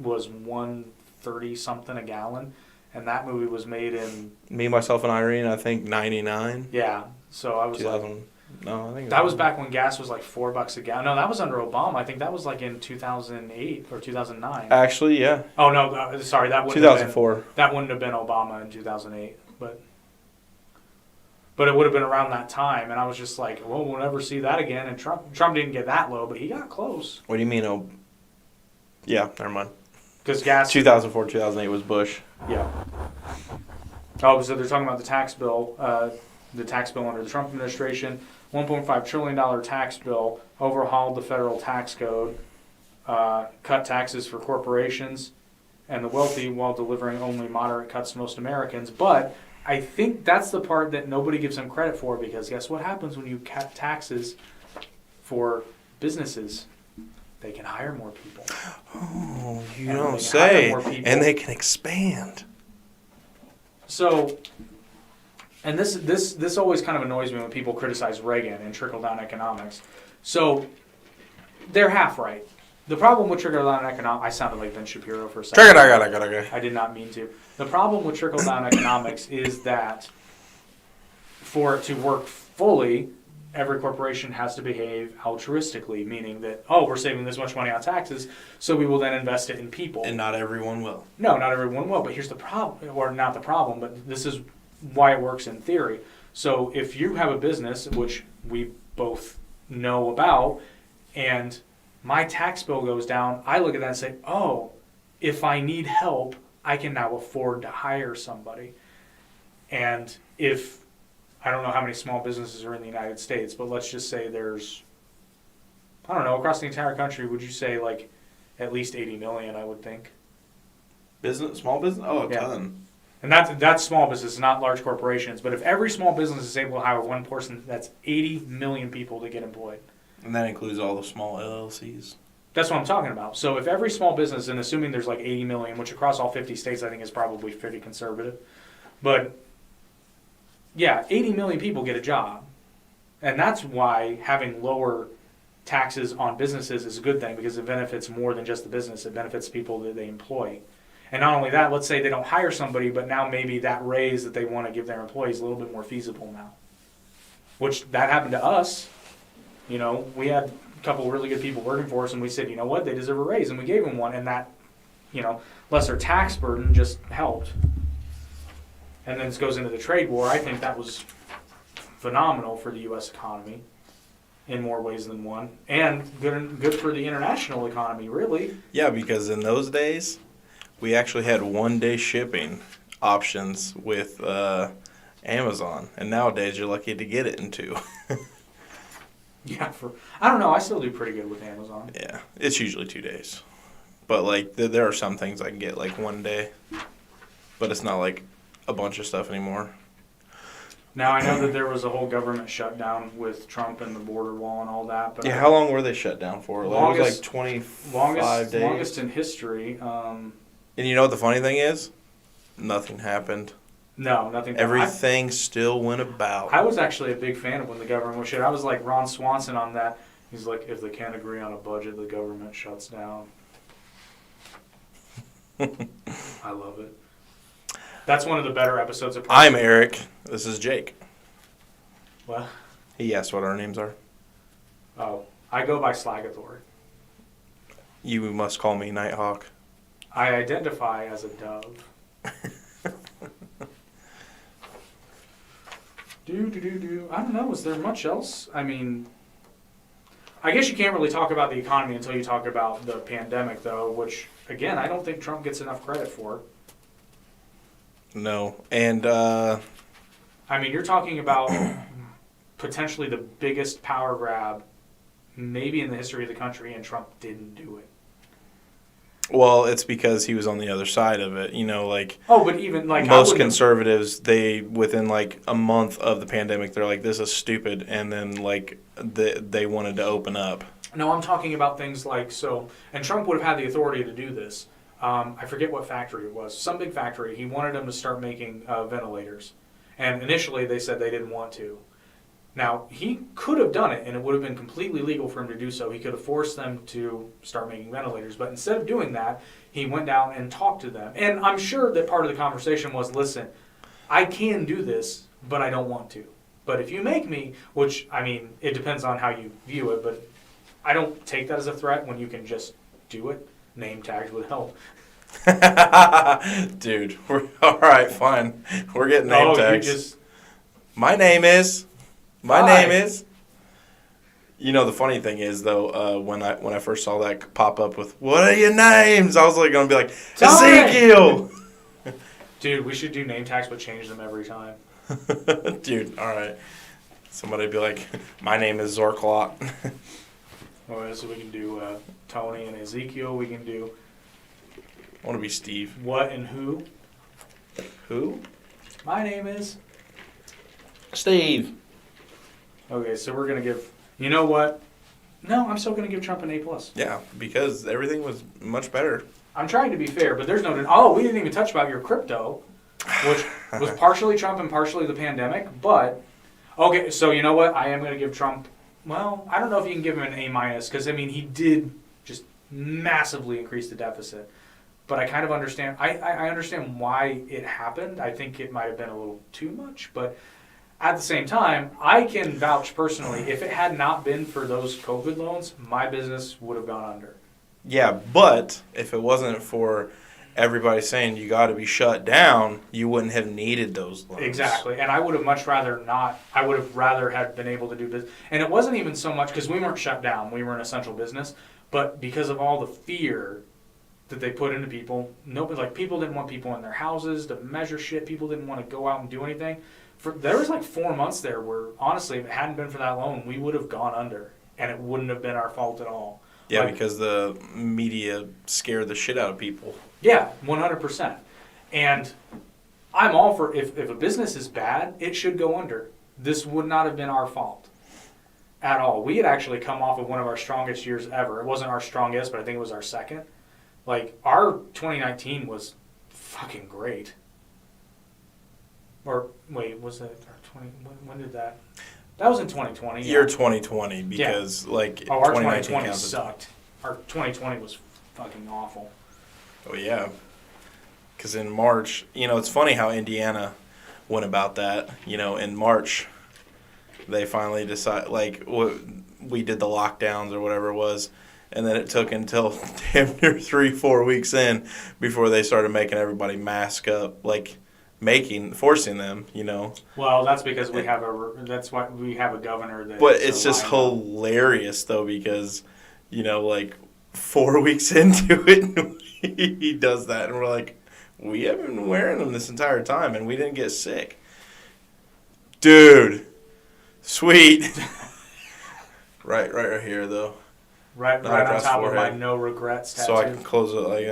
was $1.30 something a gallon, and that movie was made in. Me, Myself, and Irene, I think 99. Yeah, so I was 2000. like. No, I think that was back when gas was like $4 a gallon. No, that was under Obama. I think that was like in 2008 or 2009. Actually, yeah. Oh no, sorry, that wouldn't 2004. Have been, that wouldn't have been Obama in 2008, but it would have been around that time. And I was just like, well, we'll never see that again. And Trump didn't get that low, but he got close. What do you mean? Yeah, never mind. Because gas. 2004, 2008 was Bush. Yeah. Oh, so they're talking about the tax bill. The tax bill under the Trump administration. $1.5 trillion tax bill, overhauled the federal tax code, cut taxes for corporations and the wealthy while delivering only moderate cuts to most Americans. But I think that's the part that nobody gives him credit for, because guess what happens when you cut taxes for businesses? They can hire more people. Oh, you don't say. And they can expand. So... and this always kind of annoys me when people criticize Reagan and trickle-down economics. So they're half right. The problem with trickle-down economics, I sounded like Ben Shapiro for a second. I did not mean to. The problem with trickle-down economics is that for it to work fully, every corporation has to behave altruistically, meaning that, we're saving this much money on taxes, so we will then invest it in people. And not everyone will. No, not everyone will, but here's the problem, or not the problem, but this is why it works in theory. So if you have a business, which we both know about, and my tax bill goes down, I look at that and say, if I need help, I can now afford to hire somebody. And if, I don't know how many small businesses are in the United States, but let's just say there's, I don't know, across the entire country, would you say like at least 80 million, I would think. Small business? Oh, a Yeah. ton. And that's small business, not large corporations. But if every small business is able to hire one person, that's 80 million people to get employed. And that includes all the small LLCs. That's what I'm talking about. So if every small business, and assuming there's like 80 million, which across all 50 states I think is probably pretty conservative, but yeah, 80 million people get a job. And that's why having lower taxes on businesses is a good thing, because it benefits more than just the business. It benefits people that they employ. And not only that, let's say they don't hire somebody, but now maybe that raise that they want to give their employees is a little bit more feasible now. Which that happened to us. You know, we had a couple of really good people working for us, and we said, you know what, they deserve a raise, and we gave them one, and that, lesser tax burden just helped. And then this goes into the trade war. I think that was phenomenal for the U.S. economy in more ways than one, and good for the international economy, really. Yeah, because in those days, we actually had one-day shipping options with Amazon, and nowadays you're lucky to get it in 2. Yeah, I don't know. I still do pretty good with Amazon. Yeah, it's usually 2 days. But, like, there are some things I can get, like, 1 day. But it's not, like, a bunch of stuff anymore. Now, I know that there was a whole government shutdown with Trump and the border wall and all that. But yeah, how long were they shut down for? It was, like, 25 days. Longest in history. And you know what the funny thing is? Nothing happened. No, nothing. Everything still went about. I was actually a big fan of when the government was shut. I was like Ron Swanson on that. He's like, if they can't agree on a budget, the government shuts down. I love it. That's one of the better episodes of. I'm Eric. This is Jake. What? He asked what our names are. Oh, I go by Slagathor. You must call me Nighthawk. I identify as a dove. I don't know. Is there much else? I mean, I guess you can't really talk about the economy until you talk about the pandemic, though, which, again, I don't think Trump gets enough credit for. No. And, I mean, you're talking about potentially the biggest power grab maybe in the history of the country, and Trump didn't do it. well, it's because he was on the other side of it. You know, like, but even like most conservatives, they within like a month of the pandemic, they're like, this is stupid. And then like they wanted to open up. No, I'm talking about things like, and Trump would have had the authority to do this. I forget what factory it was. Some big factory. He wanted them to start making ventilators. And initially they said they didn't want to. Now, he could have done it, and it would have been completely legal for him to do so. He could have forced them to start making ventilators. But instead of doing that, he went down and talked to them. And I'm sure that part of the conversation was, listen, I can do this, but I don't want to. But if you make me, which, I mean, it depends on how you view it, but I don't take that as a threat when you can just do it. Name tags would help. Dude, we're all right, fine. We're getting name tags. My name is. You know, the funny thing is though, when I first saw that pop up with "What are your names?" I was like gonna be like Ezekiel. Dude, we should do name tags but change them every time. Dude, all right. Somebody be like, "My name is Zorklot." Alright, so we can do Tony and Ezekiel. We can do. I want to be Steve. What and who? Who? My name is Steve. Okay, so we're gonna give. You know what? No, I'm still gonna give Trump an A+. Yeah, because everything was much better. I'm trying to be fair, but there's no. Oh, we didn't even touch about your crypto. which was partially Trump and partially the pandemic. But okay, so you know what? I am going to give Trump. Well, I don't know if you can give him an A- because I mean he did just massively increase the deficit. But I kind of understand. I understand why it happened. I think it might have been a little too much, but at the same time, I can vouch personally. If it had not been for those COVID loans, my business would have gone under. Yeah, but if it wasn't for everybody saying you got to be shut down, you wouldn't have needed those loans. Exactly, and I would have much rather not. I would have rather had been able to do business. And it wasn't even so much because we weren't shut down. We were an essential business, but because of all the fear that they put into people. Nobody, like, people didn't want people in their houses to measure shit. People didn't want to go out and do anything. There was like 4 months there where, honestly, if it hadn't been for that loan, we would have gone under, and it wouldn't have been our fault at all. Yeah, like, because the media scared the shit out of people. Yeah, 100%. And I'm all for, if a business is bad, it should go under. This would not have been our fault at all. We had actually come off of one of our strongest years ever. It wasn't our strongest, but I think it was our second. Like, our 2019 was fucking great. Or, wait, was it our 20, when did that? That was in 2020. Year 2020, because, like, our 2020 sucked. Our 2020 was fucking awful. Oh, yeah. Because in March, you know, it's funny how Indiana went about that. You know, in March, they finally decided, like, we did the lockdowns or whatever it was. And then it took until damn near 3-4 weeks in before they started making everybody mask up, like forcing them, you know. Well, that's because that's why we have a governor that. But it's just hilarious though, because, you know, like 4 weeks into it, he does that, and we're like, we haven't been wearing them this entire time, and we didn't get sick, dude. Sweet. right here though. Right on top of my no regrets tattoo. So I can close it like,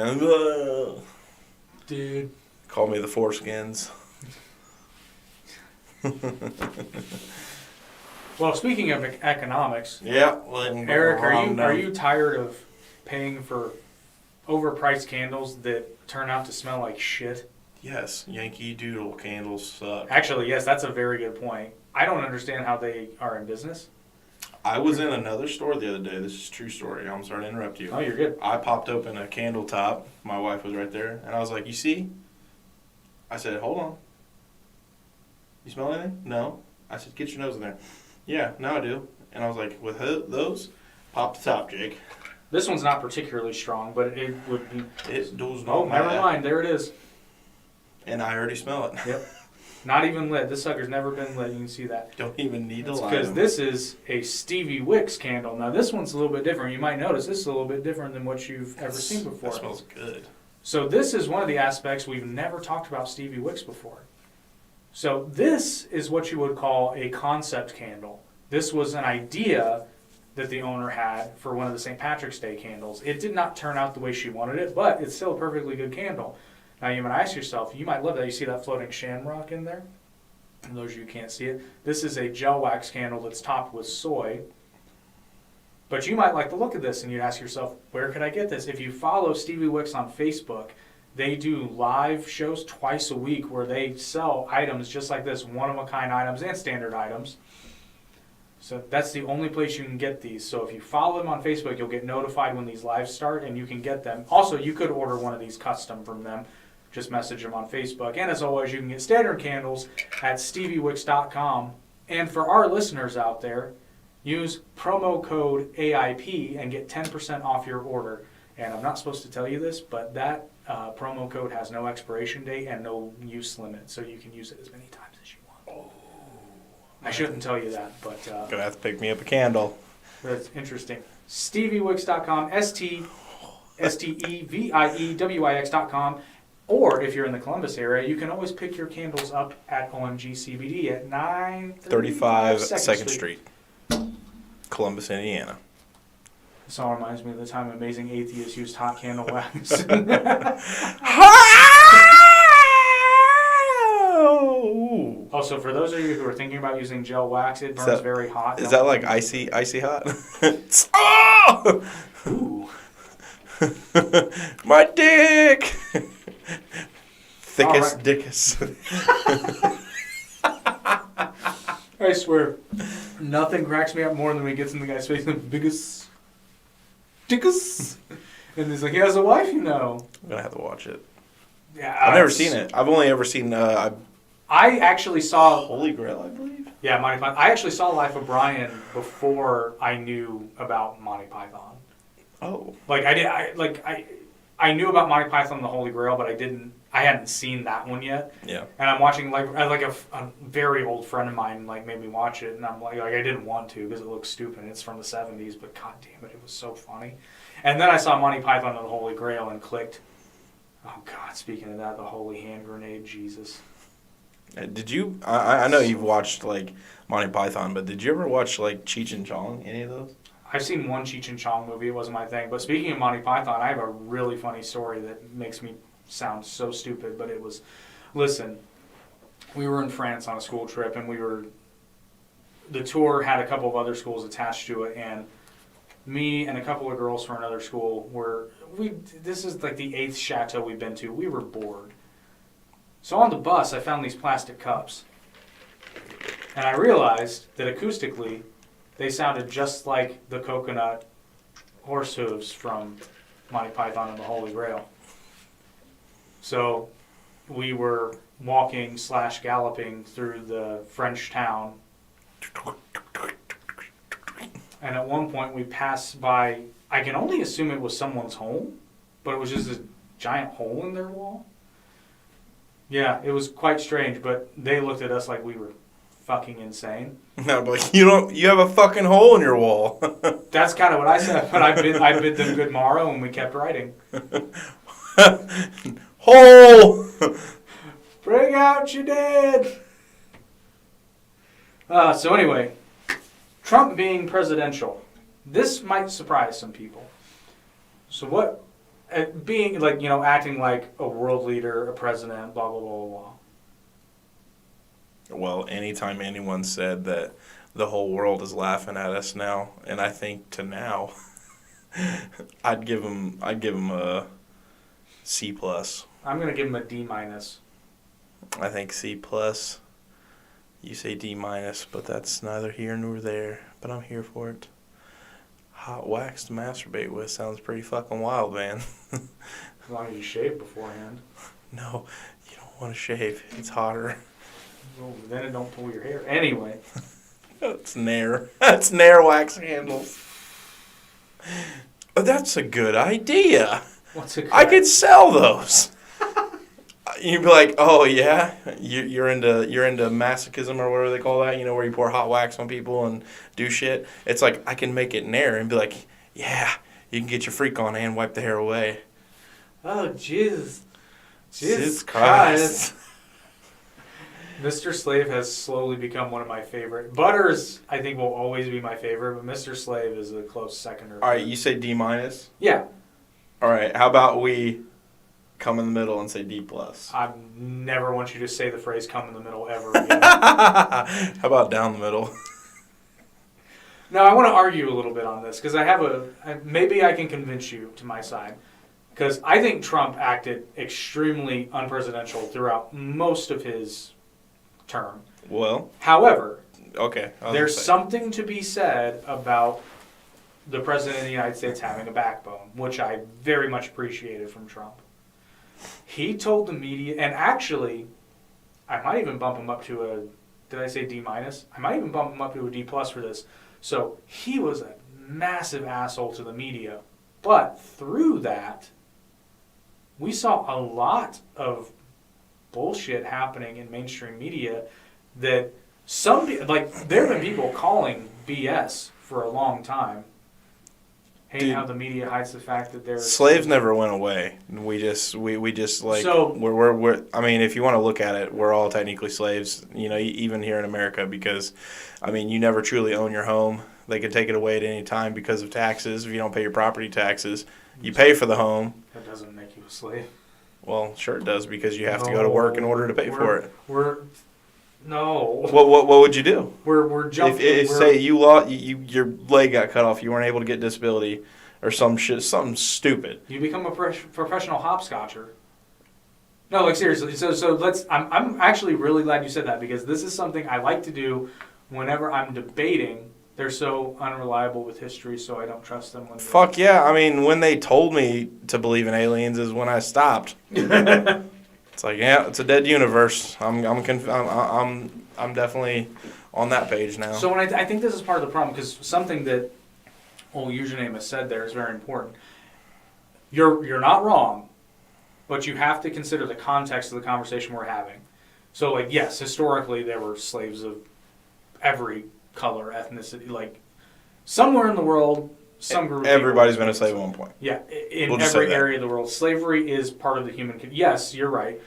dude. Call me the foreskins. Well, speaking of economics, yeah, Eric, are you tired of paying for overpriced candles that turn out to smell like shit? Yes, Yankee Doodle candles suck. Actually, yes, that's a very good point. I don't understand how they are in business. I was in another store the other day. This is a true story. I'm sorry to interrupt you. Oh, you're good. I popped open a candle top. My wife was right there. And I was like, you see? I said, hold on. You smell anything? No. I said, get your nose in there. Yeah, now I do. And I was like, with those, pop the top, Jake. This one's not particularly strong, but it would be. It does not. Oh, never mind. There it is. And I already smell it. Yep. Not even lit. This sucker's never been lit. You can see that. Don't even need to light because this is a Stevie Wicks candle. Now, this one's a little bit different. You might notice this is a little bit different than what you've ever seen before. That smells good. So this is one of the aspects we've never talked about Stevie Wicks before. So this is what you would call a concept candle. This was an idea that the owner had for one of the St. Patrick's Day candles. It did not turn out the way she wanted it, but it's still a perfectly good candle. Now, you might ask yourself, you might love that. You see that floating shamrock in there? For those of you who can't see it, this is a gel wax candle that's topped with soy. But you might like the look of this, and you'd ask yourself, where could I get this? If you follow Stevie Wicks on Facebook, they do live shows twice a week where they sell items just like this, one-of-a-kind items and standard items. So that's the only place you can get these. So if you follow them on Facebook, you'll get notified when these lives start, and you can get them. Also, you could order one of these custom from them. Just message them on Facebook. And as always, you can get standard candles at steviewicks.com. And for our listeners out there, use promo code AIP and get 10% off your order. And I'm not supposed to tell you this, but that promo code has no expiration date and no use limit. So you can use it as many times as you want. Oh, I shouldn't tell you that, but... Gonna have to pick me up a candle. That's interesting. steviewicks.com, STEVIEWIX.com. Or if you're in the Columbus area, you can always pick your candles up at OMG CBD at 935 2nd Street, Columbus, Indiana. This all reminds me of the time Amazing Atheist used hot candle wax. Also, for those of you who are thinking about using gel wax, it burns very hot. Is that like icy hot? Oh! Ooh. My dick! Thickest right. dickus. I swear, nothing cracks me up more than when he gets in the guy's face. The biggest dickus. And he's like, he has a wife, you know. I'm gonna have to watch it. Yeah, I've never seen it. I've only ever seen I actually saw Holy Grail, I believe. Yeah, Monty Python. I actually saw Life of Brian before I knew about Monty Python. Oh. Like I knew about Monty Python and the Holy Grail, but I hadn't seen that one yet. Yeah. And I'm watching like a very old friend of mine like made me watch it, and I'm like I didn't want to because it looks stupid. It's from the 70s, but god damn it, it was so funny. And then I saw Monty Python and the Holy Grail and clicked. Oh god, speaking of that, the holy hand grenade, Jesus. Did you? I know you've watched like Monty Python, but did you ever watch like Cheech and Chong? Any of those? I've seen one Cheech and Chong movie. It wasn't my thing. But speaking of Monty Python, I have a really funny story that makes me sound so stupid. But it was, listen, we were in France on a school trip, and the tour had a couple of other schools attached to it, and me and a couple of girls from another school this is like the 8th chateau we've been to. We were bored. So on the bus, I found these plastic cups. And I realized that acoustically, they sounded just like the coconut horse hooves from Monty Python and the Holy Grail. So we were walking / galloping through the French town. And at one point we passed by, I can only assume it was someone's home, but it was just a giant hole in their wall. Yeah, it was quite strange, but they looked at us like we were fucking insane. No, but you have a fucking hole in your wall. That's kind of what I said, but I bid them good morrow, and we kept writing. Hole! Bring out your dead! So anyway, Trump being presidential. This might surprise some people. So what, being like, acting like a world leader, a president, blah, blah, blah, blah, blah. Well, anytime anyone said that the whole world is laughing at us now, and I think to now, I'd give him a C+. I'm gonna give him a D-. I think C+. You say D-, but that's neither here nor there. But I'm here for it. Hot wax to masturbate with sounds pretty fucking wild, man. As long as you shave beforehand. No, you don't want to shave. It's hotter. Well, then it don't pull your hair. Anyway. That's Nair. That's Nair wax handles. Oh, that's a good idea. What's it? I could sell those. You'd be like, oh yeah, you're into masochism or whatever they call that. Where you pour hot wax on people and do shit. It's like I can make it Nair and be like, yeah, you can get your freak on and wipe the hair away. Oh Jesus Jesus Christ. Mr. Slave has slowly become one of my favorite. Butters, I think, will always be my favorite, but Mr. Slave is a close second. All right, you say D-? Yeah. All right, how about we come in the middle and say D+? I never want you to say the phrase "come in the middle" ever again. How about down the middle? No, I want to argue a little bit on this because maybe I can convince you to my side. Because I think Trump acted extremely unpresidential throughout most of his term. Well. However, okay. There's something to be said about the President of the United States having a backbone, which I very much appreciated from Trump. He told the media, and actually, I might even bump him up to did I say D-? I might even bump him up to a D+ for this. So he was a massive asshole to the media. But through that, we saw a lot of bullshit happening in mainstream media that there have been people calling BS for a long time. Hating how the media hides the fact that they're slaves never went away. We just like so, we're I mean, if you want to look at it, we're all technically slaves, even here in America, because I mean, you never truly own your home. They can take it away at any time because of taxes. If you don't pay your property taxes, you pay for the home. That doesn't make you a slave. Well, sure it does, because you have to go to work in order to pay for it. No. What would you do? We're jumping. If say you lost, your leg got cut off, you weren't able to get disability, or something stupid. You become a professional hopscotcher. No, like seriously. So let's. I'm actually really glad you said that because this is something I like to do whenever I'm debating. They're so unreliable with history, so I don't trust them. When Fuck yeah! I mean, when they told me to believe in aliens is when I stopped. It's like, yeah, it's a dead universe. I'm definitely on that page now. So when I think this is part of the problem because something that old username has said there is very important. You're not wrong, but you have to consider the context of the conversation we're having. So, like, yes, historically there were slaves of every color, ethnicity, like somewhere in the world, some group. Everybody's been a slave at one point. Yeah, in every area of the world, slavery is part of the human. Yes, you're right.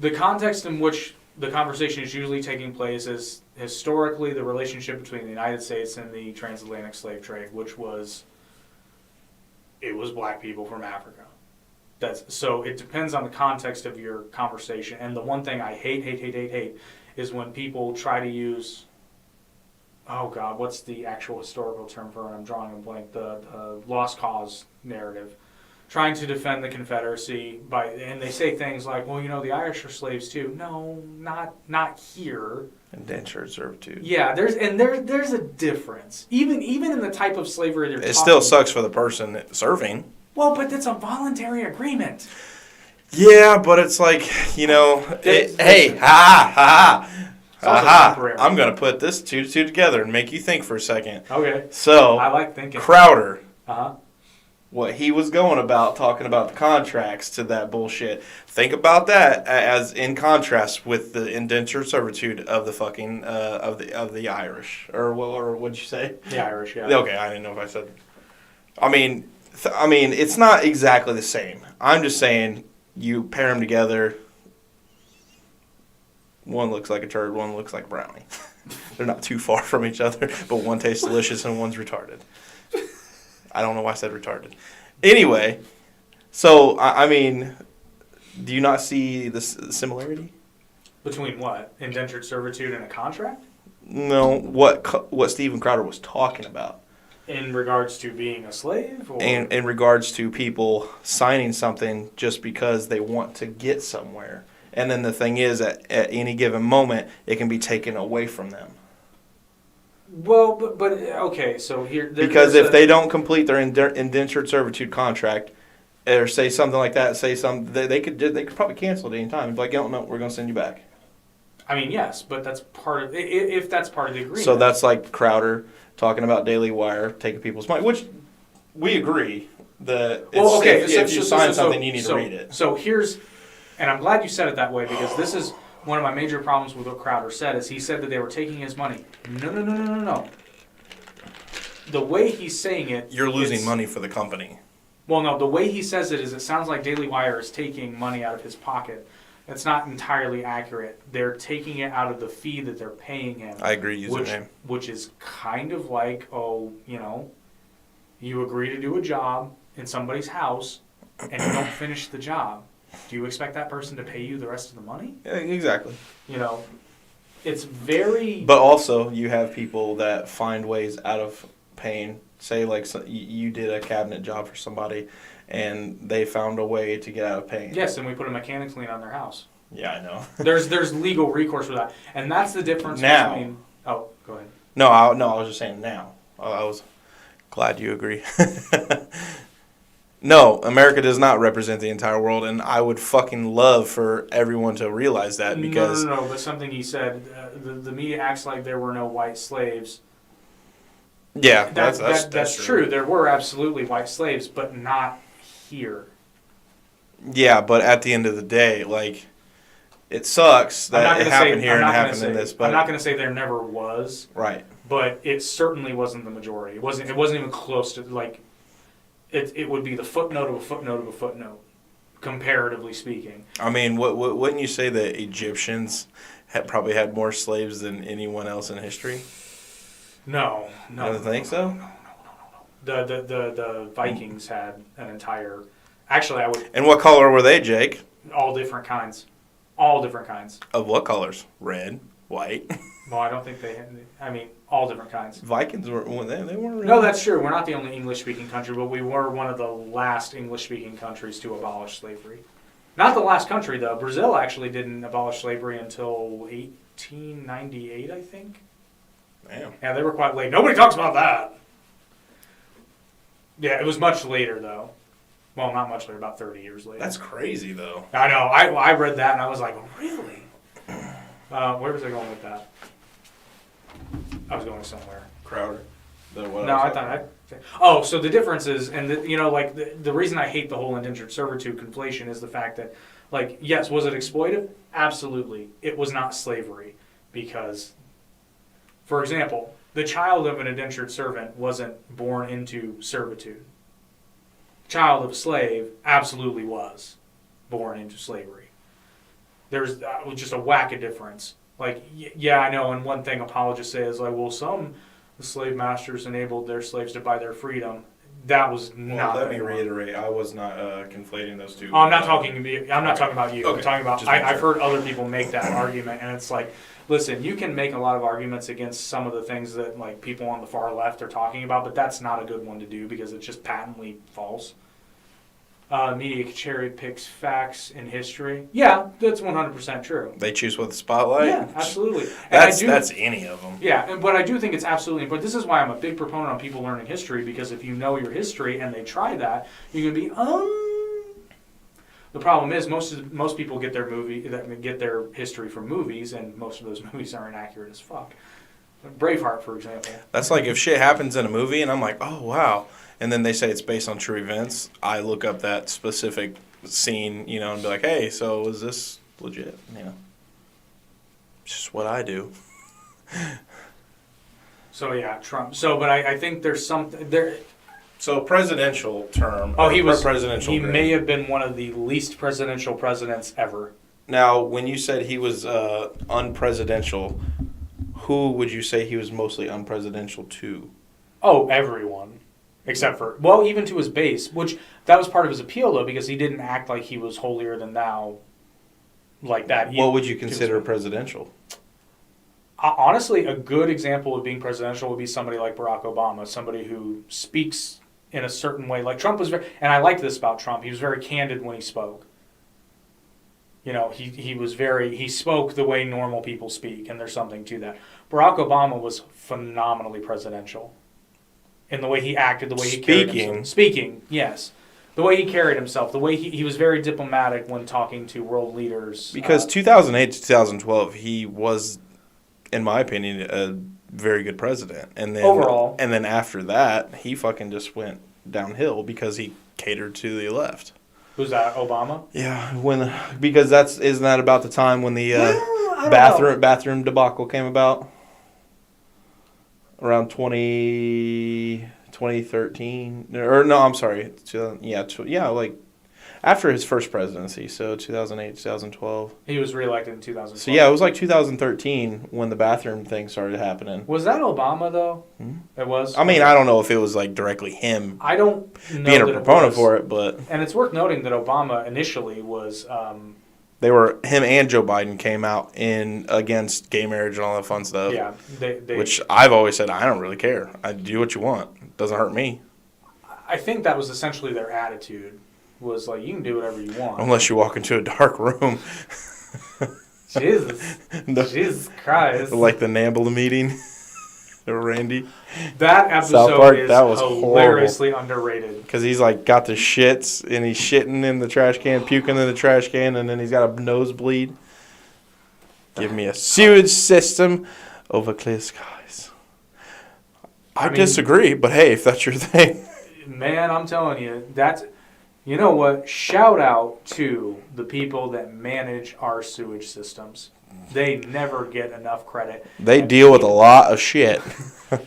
The context in which the conversation is usually taking place is historically the relationship between the United States and the transatlantic slave trade, which was black people from Africa. So it depends on the context of your conversation. And the one thing I hate is when people try to use, oh God, what's the actual historical term for it? I'm drawing a blank. The lost cause narrative. Trying to defend the Confederacy and they say things like, well, the Irish are slaves too. No, not here. Indentured servitude. Yeah, there's a difference. Even in the type of slavery they're talking. It still sucks for the person serving. Well, but it's a voluntary agreement. Yeah, but it's like, hey, I'm going to put this two together and make you think for a second. Okay. So, I like thinking. Crowder. Uh-huh. What he was going about, talking about the contracts to that bullshit. Think about that as in contrast with the indentured servitude of the fucking of the Irish, or what'd you say? The Irish, yeah. Okay, I didn't know if I said. I mean, it's not exactly the same. I'm just saying you pair them together. One looks like a turd, one looks like a brownie. They're not too far from each other, but one tastes delicious and one's retarded. I don't know why I said retarded. Anyway, so, I mean, do you not see the similarity? Between what? Indentured servitude and a contract? No, what Steven Crowder was talking about. In regards to being a slave? Or? And in regards to people signing something just because they want to get somewhere. And then the thing is, at any given moment, it can be taken away from them. Well, but okay, so here... Because if they don't complete their indentured servitude contract, or say something like that, they could probably cancel it at any time. Like, no, we're going to send you back. I mean, yes, but that's part of... If that's part of the agreement... So that's like Crowder talking about Daily Wire, taking people's money, which we agree that if you sign something, you need to read it. So here's... And I'm glad you said it that way, because this is... One of my major problems with what Crowder said is he said that they were taking his money. No. The way he's saying it... You're losing money for the company. Well, no, the way he says it is it sounds like Daily Wire is taking money out of his pocket. That's not entirely accurate. They're taking it out of the fee that they're paying him. I agree, username. Which is kind of like, you agree to do a job in somebody's house and you don't finish the job. Do you expect that person to pay you the rest of the money? Yeah, exactly. It's very... But also, you have people that find ways out of pain. Say, like, you did a cabinet job for somebody, and they found a way to get out of pain. Yes, and we put a mechanics lien on their house. Yeah, I know. There's legal recourse for that. And that's the difference now, between... Oh, go ahead. No, I was just saying now. I was glad you agree. No, America does not represent the entire world, and I would fucking love for everyone to realize that because... No, but something he said, the media acts like there were no white slaves. Yeah, that's true. There were absolutely white slaves, but not here. Yeah, but at the end of the day, like, it sucks that it happened here and it happened in this. But I'm not going to say there never was. Right. But it certainly wasn't the majority. It wasn't even close to, like... It would be the footnote of a footnote of a footnote, comparatively speaking. I mean, wouldn't you say that Egyptians probably had more slaves than anyone else in history? No. You don't think so? No. The Vikings had an entire... Actually, I would... And what color were they, Jake? All different kinds. All different kinds. Of what colors? Red? White? Well, I don't think they had... I mean, all different kinds. Vikings were... They weren't really... No, that's true. We're not the only English-speaking country, but we were one of the last English-speaking countries to abolish slavery. Not the last country, though. Brazil actually didn't abolish slavery until 1898, I think. Damn. Yeah, they were quite late. Nobody talks about that. Yeah, it was much later, though. Well, not much later, about 30 years later. That's crazy, though. I know. I read that, and I was like, really? Where was I going with that? I was going somewhere. Crowder. So the difference is, and the reason I hate the whole indentured servitude conflation is the fact that, like, yes, was it exploitive? Absolutely. It was not slavery because, for example, the child of an indentured servant wasn't born into servitude. Child of a slave absolutely was born into slavery. There's just a whack of difference. Like, yeah, I know, and one thing apologists say is like, well, some slave masters enabled their slaves to buy their freedom. That was not. Let me reiterate. I was not conflating those two. Oh, I'm not talking about you. Okay. I'm talking about. I've heard other people make that argument, and it's like, listen, you can make a lot of arguments against some of the things that like people on the far left are talking about, but that's not a good one to do because it's just patently false. Media cherry picks facts in history. Yeah, that's 100% true. They choose with the spotlight. Yeah, absolutely. That's any of them. Yeah, but I do think it's absolutely. But this is why I'm a big proponent on people learning history because if you know your history and they try that, you can be The problem is most people get their history from movies, and most of those movies are inaccurate as fuck. Braveheart, for example. That's like if shit happens in a movie and I'm like, oh wow. And then they say it's based on true events. I look up that specific scene, and be like, "Hey, so is this legit?" It's just what I do. So yeah, Trump. So, but I think there's something there. So presidential term. Oh, he was presidential. He may have been one of the least presidential presidents ever. Now, when you said he was unpresidential, who would you say he was mostly unpresidential to? Oh, everyone. Except for, even to his base, which that was part of his appeal, though, because he didn't act like he was holier than thou like that. What would you consider presidential? Honestly, a good example of being presidential would be somebody like Barack Obama, somebody who speaks in a certain way. Like Trump was very, and I liked this about Trump, he was very candid when he spoke. He spoke the way normal people speak, and there's something to that. Barack Obama was phenomenally presidential. In the way he acted, the way he carried himself. Speaking, yes. The way he carried himself, the way he was very diplomatic when talking to world leaders. Because 2008 to 2012, he was, in my opinion, a very good president. And then overall. And then after that, he fucking just went downhill because he catered to the left. Who's that, Obama? Yeah, because isn't that about the time when the bathroom debacle came about? Around 2013, or no, I'm sorry, like after his first presidency, so 2008, 2012. He was reelected in 2012. So yeah, it was like 2013 when the bathroom thing started happening. Was that Obama though? It was. I mean, I don't know if it was like directly him. I don't know being a proponent for it, but and it's worth noting that Obama initially was. Him and Joe Biden came out in against gay marriage and all that fun stuff. Yeah, which I've always said, I don't really care. I do what you want. It doesn't hurt me. I think that was essentially their attitude. Was like, you can do whatever you want. Unless you walk into a dark room. Jesus Christ. Like the NAMBLA meeting. Randy. That episode is that was hilariously underrated. Because he's like got the shits and he's shitting in the trash can, puking in the trash can, and then he's got a nosebleed. Give me a sewage system over clear skies. I disagree, but hey, if that's your thing. Man, I'm telling you, you know what? Shout out to the people that manage our sewage systems. They never get enough credit. They deal with a lot of shit.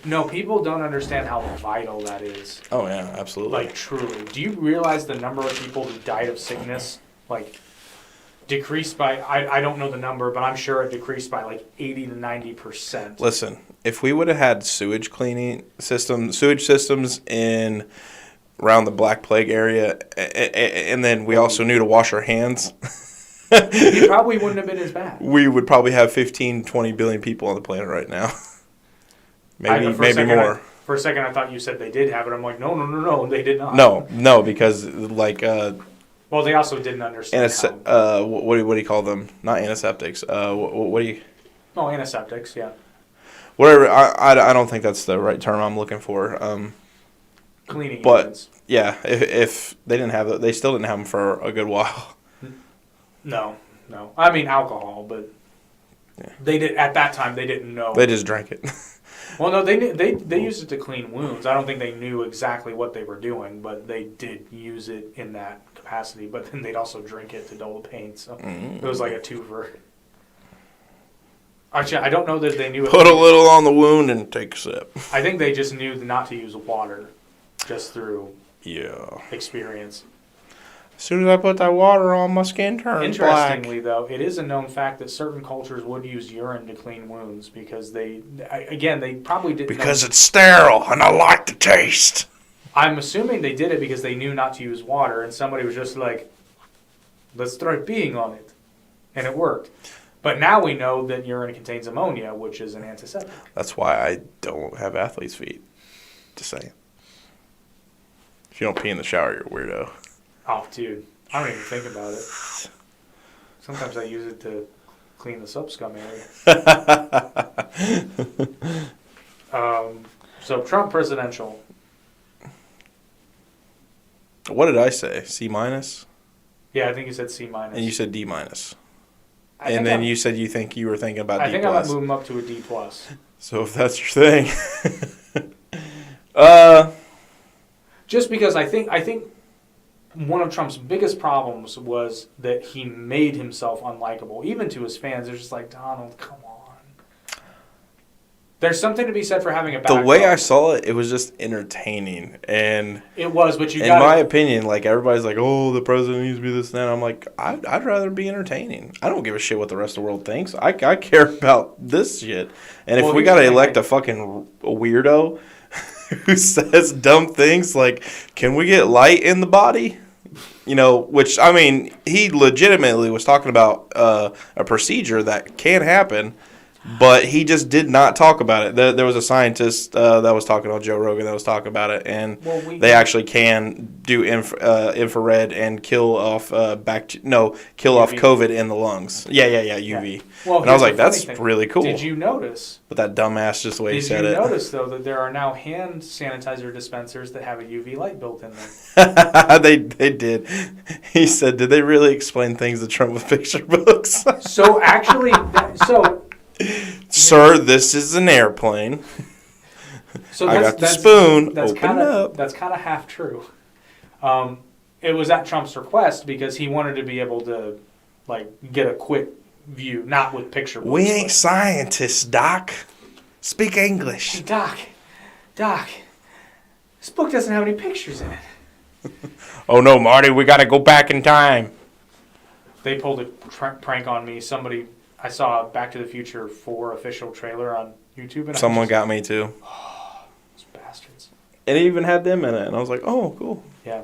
No, people don't understand how vital that is. Oh, yeah, absolutely. Like, truly. Do you realize the number of people who died of sickness, like, decreased by, I don't know the number, but I'm sure it decreased by, like, 80 to 90%. Listen, if we would have had sewage systems in around the Black Plague area, and then we also knew to wash our hands... It probably wouldn't have been as bad. We would probably have 15, 20 billion people on the planet right now. maybe more. For a second, I thought you said they did have it. I'm like, no, they did not. No, because like, Well, they also didn't understand what do you call them? Not antiseptics. What do you? Oh, antiseptics, yeah. Whatever. I don't think that's the right term I'm looking for. Cleaning but agents. yeah, if they didn't have they still didn't have them for a good while. No. I mean alcohol, but they did at that time. They didn't know. They just drank it. Well, no, they used it to clean wounds. I don't think they knew exactly what they were doing, but they did use it in that capacity. But then they'd also drink it to dull the pain. So it was like a twofer. Actually, I don't know that they knew. Put a little on the wound and take a sip. I think they just knew not to use water, just through experience. As soon as I put that water on, my skin turns black. Interestingly, though, it is a known fact that certain cultures would use urine to clean wounds because they probably didn't. Because it's sterile and I like the taste. I'm assuming they did it because they knew not to use water, and somebody was just like, "Let's try peeing on it," and it worked. But now we know that urine contains ammonia, which is an antiseptic. That's why I don't have athlete's feet. Just saying. If you don't pee in the shower, you're a weirdo. Oh, dude. I don't even think about it. Sometimes I use it to clean the soap scum area. So Trump presidential. What did I say? C minus? Yeah, I think you said C minus. And you said D minus. And then you said you were thinking about D+. I think I might move him up to a D+. So if that's your thing. Just because I think one of Trump's biggest problems was that he made himself unlikable. Even to his fans, they're just like, Donald, come on. There's something to be said for having a backbone. The way I saw it, it was just entertaining. And it was, but in my opinion, like everybody's like, oh, the president needs to be this and that. I'm like, I'd rather be entertaining. I don't give a shit what the rest of the world thinks. I care about this shit. And if we got to elect a fucking weirdo who says dumb things like, can we get light in the body? You know, which, I mean, he legitimately was talking about a procedure that can happen, but he just did not talk about it. There was a scientist that was talking on Joe Rogan that was talking about it, and they actually can do infrared and kill off kill off COVID in the lungs. Yeah, UV. Well, and I was like, that's really cool. Did you notice? But that dumbass just the way he said it. Did you notice, though, that there are now hand sanitizer dispensers that have a UV light built in them? They did. He said, did they really explain things to Trump with picture books? So, actually, Sir, this is an airplane. So I got the spoon. That's Open it up. That's kind of half true. It was at Trump's request because he wanted to be able to, get a quick view, not with picture books. We ain't scientists, Doc. Speak English. Doc, this book doesn't have any pictures in it. Oh no, Marty, we got to go back in time. They pulled a prank on me. I saw a Back to the Future 4 official trailer on YouTube. And someone got me too. Oh, those bastards. And it even had them in it. And I was like, oh, cool. Yeah.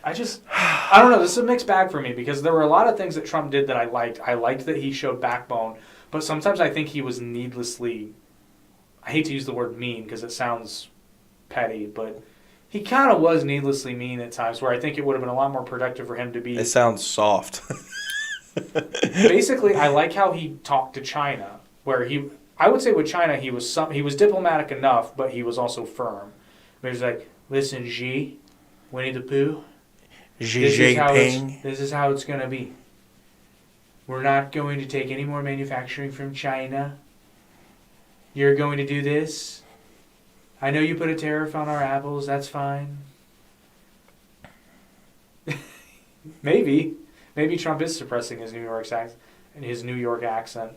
I don't know. This is a mixed bag for me because there were a lot of things that Trump did that I liked. I liked that he showed backbone. But sometimes I think he was needlessly, I hate to use the word mean because it sounds petty, but he kind of was needlessly mean at times where I think it would have been a lot more productive for him to be. It sounds soft. Basically, I like how he talked to China, where I would say with China he was diplomatic enough, but he was also firm. He was like, "Listen, Xi, Winnie the Pooh, Xi Jinping. This is how it's gonna be. We're not going to take any more manufacturing from China. You're going to do this. I know you put a tariff on our apples. That's fine. Maybe Trump is suppressing his New York accent.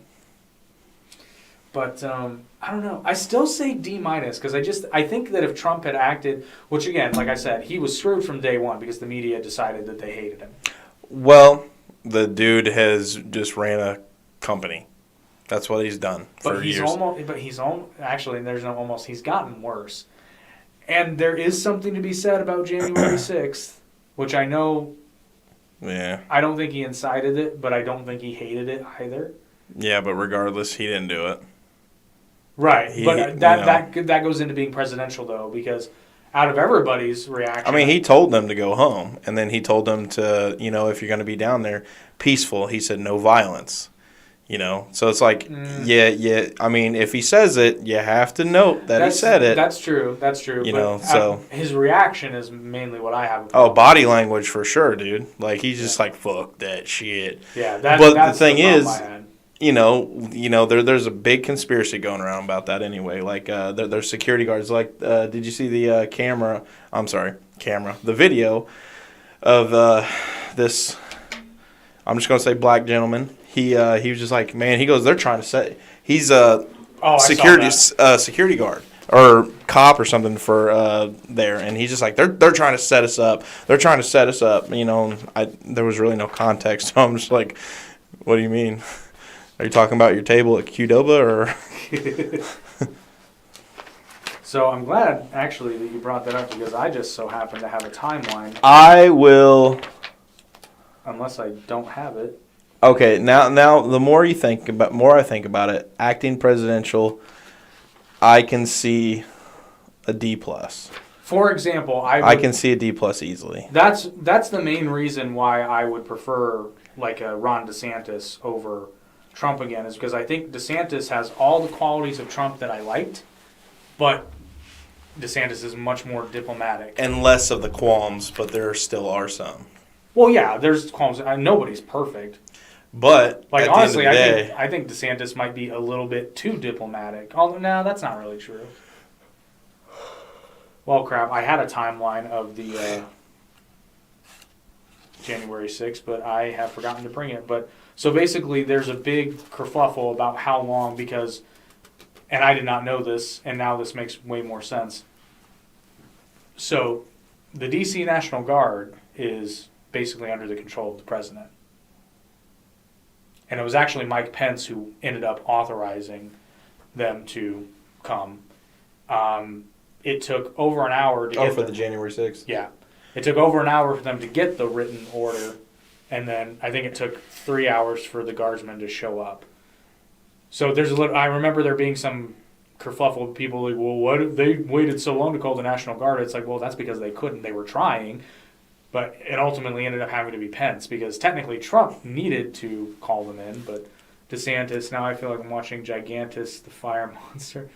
But I don't know. I still say D- because I think that if Trump had acted, which again, like I said, he was screwed from day one because the media decided that they hated him. Well, the dude has just ran a company. That's what he's done for years. He's gotten worse. And there is something to be said about January 6th, which I know. Yeah. I don't think he incited it, but I don't think he hated it either. Yeah, but regardless, he didn't do it. Right, but that goes into being presidential though, because out of everybody's reaction. I mean, he told them to go home, and then he told them to, if you're going to be down there, peaceful. He said no violence. So it's like, yeah. I mean, if he says it, you have to note that he said it. That's true. So his reaction is mainly what I have. Oh, body language for sure, dude. Like he's just like, fuck that shit. Yeah, but that's the thing is, there's a big conspiracy going around about that anyway. Like, there's security guards. Like, did you see the camera? The video of this. I'm just gonna say black gentleman. He was just like, man. He goes, they're trying to say he's a security guard or cop or something for there, and he's just like, they're trying to set us up. They're trying to set us up. There was really no context, so I'm just like, what do you mean? Are you talking about your table at Qdoba or? So I'm glad actually that you brought that up because I just so happen to have a timeline. I will. Unless I don't have it. Okay, now the more I think about it, acting presidential, I can see a D+. For example, I can see a D+ easily. That's the main reason why I would prefer like a Ron DeSantis over Trump again, is because I think DeSantis has all the qualities of Trump that I liked, but DeSantis is much more diplomatic. And less of the qualms, but there still are some. Well, yeah, there's qualms. Nobody's perfect. But like at honestly, the end of the day, I think DeSantis might be a little bit too diplomatic. Although, no, that's not really true. Well, crap, I had a timeline of the January 6th, but I have forgotten to bring it. But so basically, there's a big kerfuffle about how long because, and I did not know this, and now this makes way more sense. So, the D.C. National Guard is basically under the control of the president. And it was actually Mike Pence who ended up authorizing them to come. It took over an hour to get for the January 6th? Yeah. It took over an hour for them to get the written order, and then I think it took 3 hours for the guardsmen to show up. So there's I remember there being some kerfuffle of people like, well, why did they waited so long to call the National Guard? It's like, well, that's because they couldn't. They were trying. But it ultimately ended up having to be Pence because technically Trump needed to call them in, but DeSantis, now I feel like I'm watching Gigantus, the fire monster.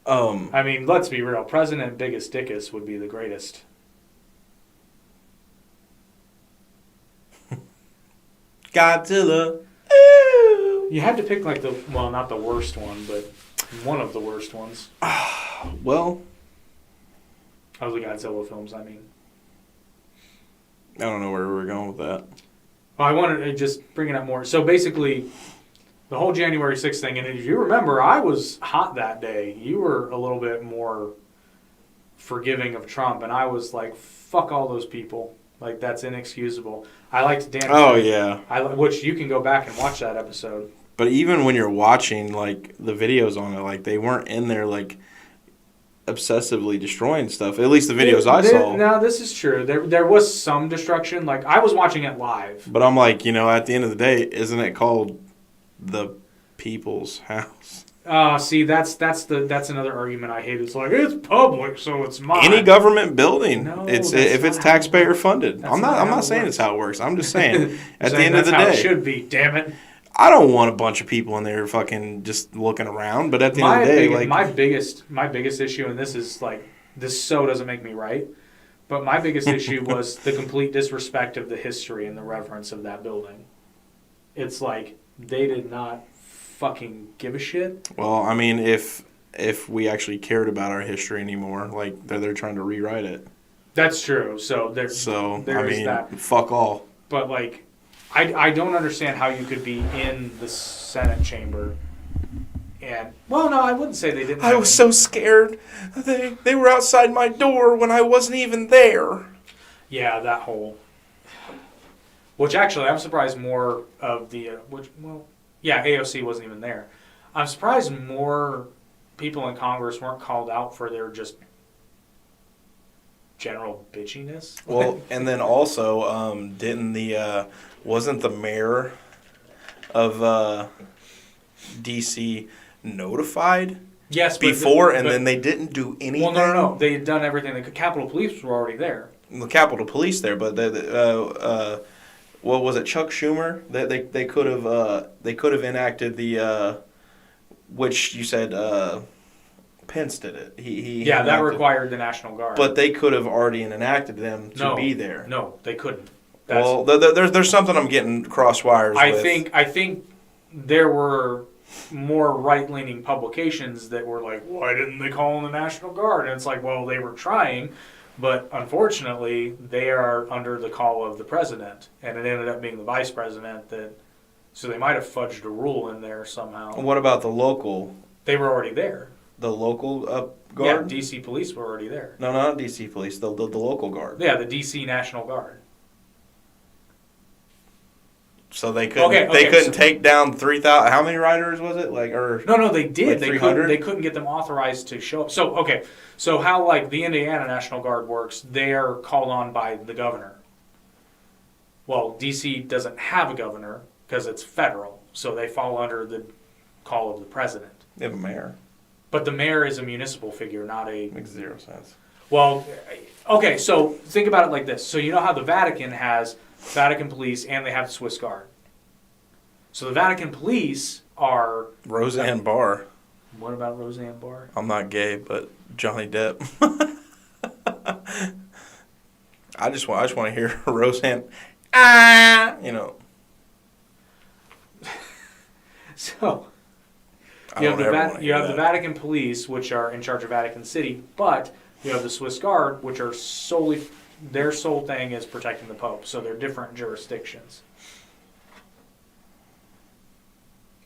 I mean, let's be real. President Biggest Dickus would be the greatest. Godzilla. You had to pick like not the worst one, but one of the worst ones. Well... Of the Godzilla films, I mean. I don't know where we're going with that. Well, I wanted to just bring it up more. So basically, the whole January 6th thing, and if you remember, I was hot that day. You were a little bit more forgiving of Trump, and I was like, fuck all those people. Like, that's inexcusable. I liked Dan. Oh, yeah. Which you can go back and watch that episode. But even when you're watching, like, the videos on it, like, they weren't in there, like, obsessively destroying stuff. At least the videos I saw. No, this is true. There was some destruction. Like, I was watching it live. But I'm like, at the end of the day, isn't it called the people's house? See, that's another argument I hate. It's like, it's public, so it's mine. Any government building, no, if it's taxpayer funded. I'm not saying it's how it works. I'm just saying at the end of the day, it should be. Damn it. I don't want a bunch of people in there fucking just looking around. But at the end of the day, my biggest issue, and this is like, this so doesn't make me right, but my biggest issue was the complete disrespect of the history and the reverence of that building. It's like they did not fucking give a shit. Well, I mean, if we actually cared about our history anymore, like they're trying to rewrite it. That's true. So there is that. Fuck all. But like, I don't understand how you could be in the Senate chamber and, well, no, I wouldn't say they didn't. I was so scared. They were outside my door when I wasn't even there. Yeah, that whole. Which actually, I'm surprised more of the AOC wasn't even there. I'm surprised more people in Congress weren't called out for their just general bitchiness. Well, and then also, wasn't the mayor of D.C. notified Yes, before, and then they didn't do anything. Well, no. They had done everything. The Capitol Police were already there. The Capitol Police there, but what was it? Chuck Schumer. They could have enacted the which you said Pence did it. He that required the National Guard. But they could have already enacted them to be there. No, they couldn't. Well, there's something I'm getting cross wires with. I think there were more right-leaning publications that were like, why didn't they call in the National Guard? And it's like, well, they were trying, but unfortunately, they are under the call of the president, and it ended up being the vice president so they might have fudged a rule in there somehow. What about the local? They were already there. The local guard? Yeah, D.C. police were already there. No, not D.C. police, the local guard. Yeah, the D.C. National Guard. So they couldn't take down 3,000. How many riders was it? No, they did. Like they couldn't get them authorized to show up. So how like the Indiana National Guard works? They are called on by the governor. Well, D.C. doesn't have a governor because it's federal, so they fall under the call of the president. They have a mayor. But the mayor is a municipal figure, not a. Makes zero sense. Well, okay. So think about it like this. So you know how the Vatican has Vatican police, and they have the Swiss Guard. So the Vatican police are... Roseanne Barr. What about Roseanne Barr? I'm not gay, but Johnny Depp. I just want to hear Roseanne. So you have the Vatican police, which are in charge of Vatican City, but you have the Swiss Guard, which are solely... Their sole thing is protecting the Pope, so they're different jurisdictions.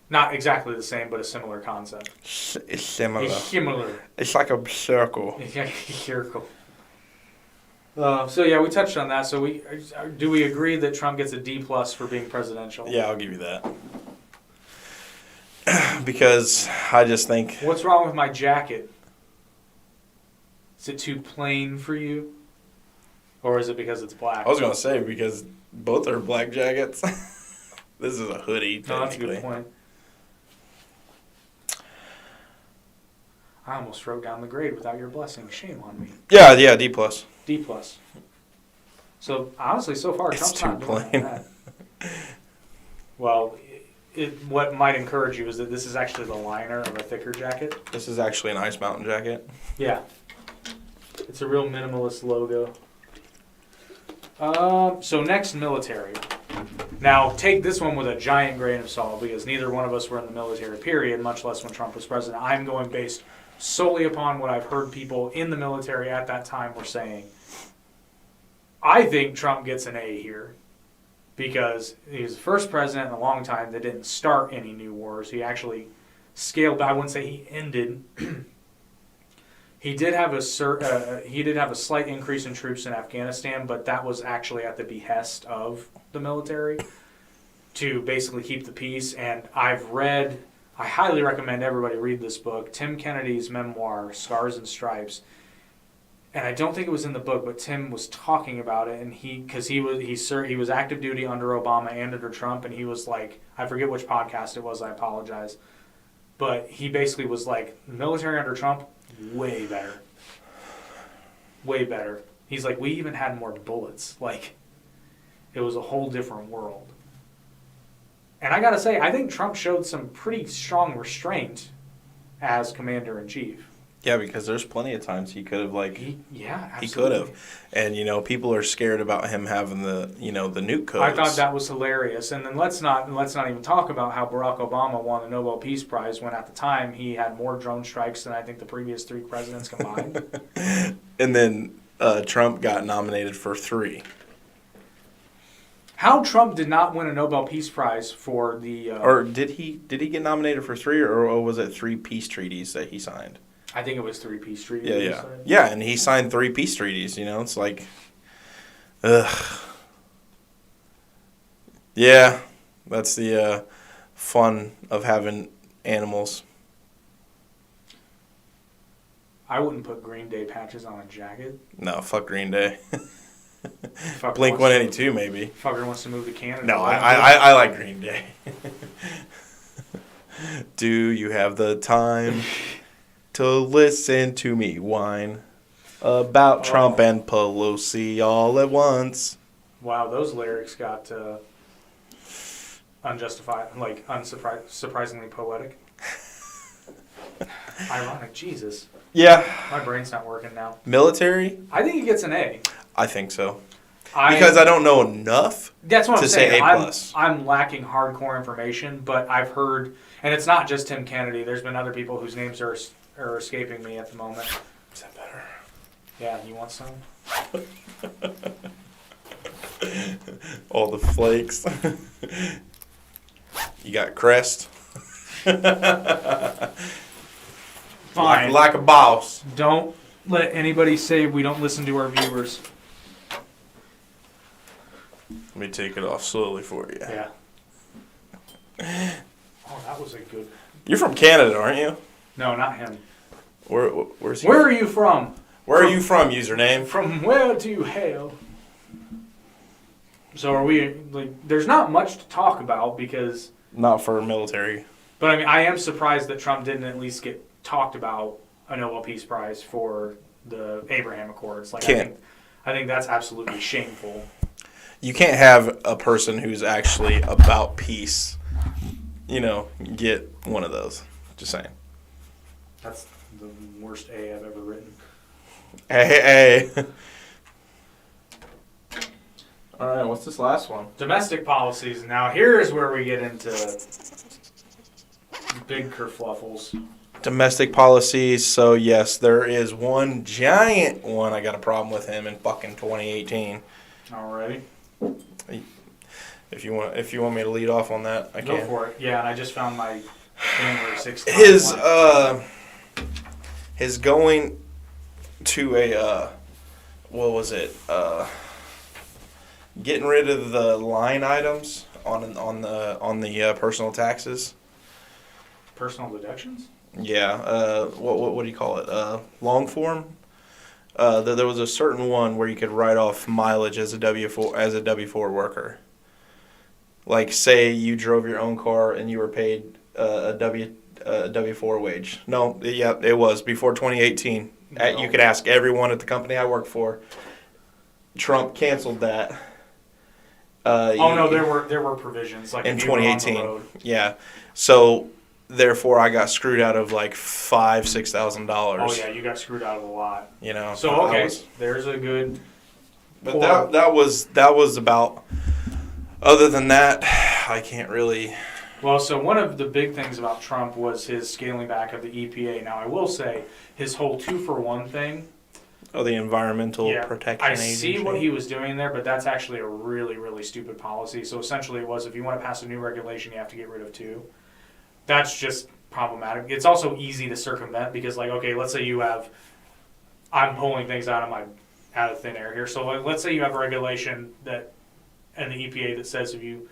Not exactly the same, but a similar concept. It's similar. Similar. It's like a circle. Circle. So yeah, we touched on that. So do we agree that Trump gets a D+ for being presidential? Yeah, I'll give you that. Because I just think... What's wrong with my jacket? Is it too plain for you? Or is it because it's black? I was going to say, because both are black jackets. This is a hoodie, technically. No, that's a good point. I almost wrote down the grade without your blessing. Shame on me. Yeah, D+. D+. So, honestly, so far, Trump's not doing that. Well, what might encourage you is that this is actually the liner of a thicker jacket. This is actually an Ice Mountain jacket. Yeah. It's a real minimalist logo. So next, military. Now, take this one with a giant grain of salt, because neither one of us were in the military, period, much less when Trump was president. I'm going based solely upon what I've heard people in the military at that time were saying. I think Trump gets an A here, because he was the first president in a long time that didn't start any new wars. He actually scaled back. I wouldn't say he ended. He did have a slight increase in troops in Afghanistan, but that was actually at the behest of the military to basically keep the peace. And I highly recommend everybody read this book, Tim Kennedy's memoir, Scars and Stripes. And I don't think it was in the book, but Tim was talking about it, and he was active duty under Obama and under Trump, and he was like, I forget which podcast it was, I apologize, but he basically was like, the military under Trump, way better. Way better. He's like, we even had more bullets. Like, it was a whole different world. And I gotta say, I think Trump showed some pretty strong restraint as commander-in-chief. Yeah, because there's plenty of times he could have, He could have. And, people are scared about him having the nuke codes. I thought that was hilarious. And then let's not even talk about how Barack Obama won the Nobel Peace Prize when at the time he had more drone strikes than I think the previous 3 presidents combined. And then Trump got nominated for 3. How Trump did not win a Nobel Peace Prize for the... or did he get nominated for 3, or was it 3 peace treaties that he signed? I think it was 3 peace treaties. Yeah, and he signed 3 peace treaties, It's like, ugh. Yeah, that's the fun of having animals. I wouldn't put Green Day patches on a jacket. No, fuck Green Day. Fucker Blink 182, maybe. Fucker wants to move to Canada. No, I like Green Day. Do you have the time? to listen to me whine about Trump and Pelosi all at once. Wow, those lyrics got surprisingly poetic. Ironic, Jesus. Yeah. My brain's not working now. Military? I think he gets an A. I think so. Because I don't know enough that's what to I'm saying. say A+. I'm lacking hardcore information, but I've heard, and it's not just Tim Kennedy. There's been other people whose names are escaping me at the moment. Is that better? Yeah, you want some? All the flakes. You got Crest. Fine. Like a boss. Don't let anybody say we don't listen to our viewers. Let me take it off slowly for you. Yeah. Oh, that was a good... You're from Canada, aren't you? No, not him. Where's he? Where are you from? Where are you from, username? From where do you hail? So are we, there's not much to talk about because... Not for military. But I mean, I am surprised that Trump didn't at least get talked about a Nobel Peace Prize for the Abraham Accords. I think that's absolutely shameful. You can't have a person who's actually about peace, get one of those. Just saying. That's the worst A I've ever written. Hey. All right, what's this last one? Domestic policies. Now here's where we get into big kerfluffles. Domestic policies. So yes, there is one giant one. I got a problem with him in fucking 2018. Alrighty. If you want me to lead off on that, I can. Go for it. Yeah, and I just found my January 6th. His going to a what was it? Getting rid of the line items on the personal taxes. Personal deductions? Yeah. What do you call it? Long form. There was a certain one where you could write off mileage as a W-4 worker. Like, say you drove your own car and you were paid a W-4 wage. No, yeah, it was before 2018. No. You could ask everyone at the company I worked for. Trump canceled that. There were provisions like in if you were on the 2018. road. Yeah, so therefore I got screwed out of like $6,000. Oh yeah, you got screwed out of a lot. So okay, there's a good. But that was about. Other than that, I can't really. Well, so one of the big things about Trump was his scaling back of the EPA. Now I will say his whole 2-for-1 thing. Oh, the Environmental Protection Agency. I see what he was doing there, but that's actually a really, really stupid policy. So essentially it was if you want to pass a new regulation, you have to get rid of 2. That's just problematic. It's also easy to circumvent because, let's say you have... I'm pulling things out of thin air here. So let's say you have a regulation and the EPA that says if you...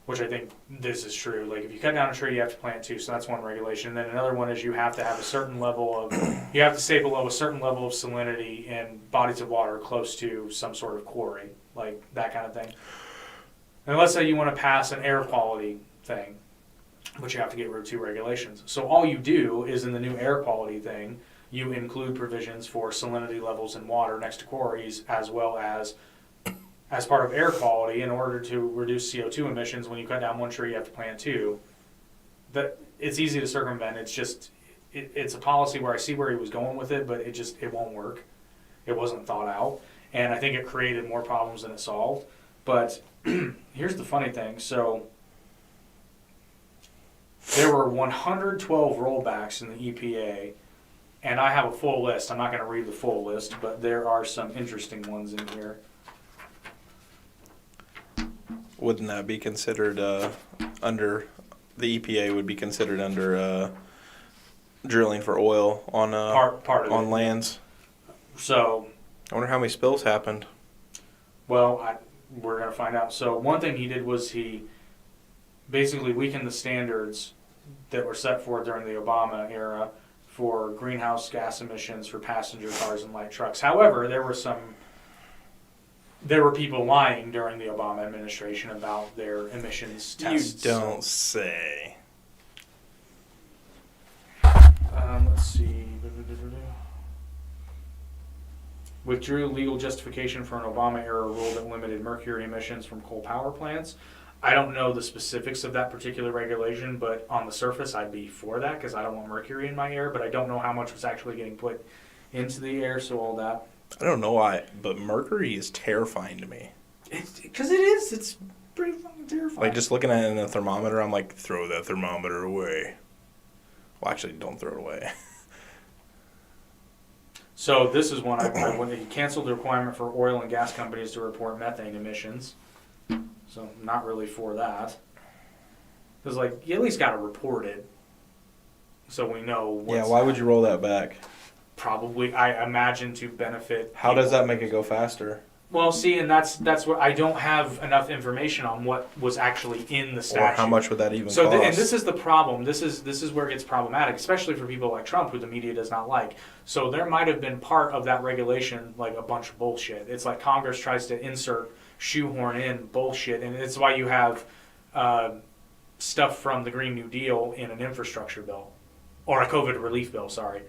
Which I think this is true. If you cut down a tree, you have to plant 2. So that's one regulation. And then another one is you have to have a certain level of, you have to stay below a certain level of salinity in bodies of water close to some sort of quarry, that kind of thing. And let's say you want to pass an air quality thing, but you have to get rid of 2 regulations. So all you do is in the new air quality thing, you include provisions for salinity levels in water next to quarries as well as part of air quality, in order to reduce CO2 emissions, when you cut down 1 tree, you have to plant 2. It's easy to circumvent. It's just, it's a policy where I see where he was going with it, but it won't work. It wasn't thought out. And I think it created more problems than it solved. But here's the funny thing. So there were 112 rollbacks in the EPA, and I have a full list. I'm not going to read the full list, but there are some interesting ones in here. Wouldn't that be considered under the EPA would be considered under drilling for oil on part of on lands? So I wonder how many spills happened. Well, we're going to find out. So one thing he did was he basically weakened the standards that were set forth during the Obama era for greenhouse gas emissions for passenger cars and light trucks. However, there were people lying during the Obama administration about their emissions tests. You don't say. Let's see. Withdrew legal justification for an Obama-era rule that limited mercury emissions from coal power plants. I don't know the specifics of that particular regulation, but on the surface, I'd be for that because I don't want mercury in my air, but I don't know how much was actually getting put into the air, so all that. I don't know why, but mercury is terrifying to me. Because it is. It's pretty fucking terrifying. Like, just looking at it in a thermometer, I'm like, throw that thermometer away. Well, actually, don't throw it away. So this is one when he canceled the requirement for oil and gas companies to report methane emissions. So not really for that. Because like you at least got to report it, so we know. What's why would you roll that back? Probably, I imagine, to benefit. How does that make it go faster? Well, see, and that's what I don't have enough information on what was actually in the statute. Or how much would that even cost? And this is the problem. This is where it gets problematic, especially for people like Trump, who the media does not like. So there might have been part of that regulation like a bunch of bullshit. It's like Congress tries to shoehorn in bullshit, and it's why you have stuff from the Green New Deal in an infrastructure bill, or a COVID relief bill. Sorry,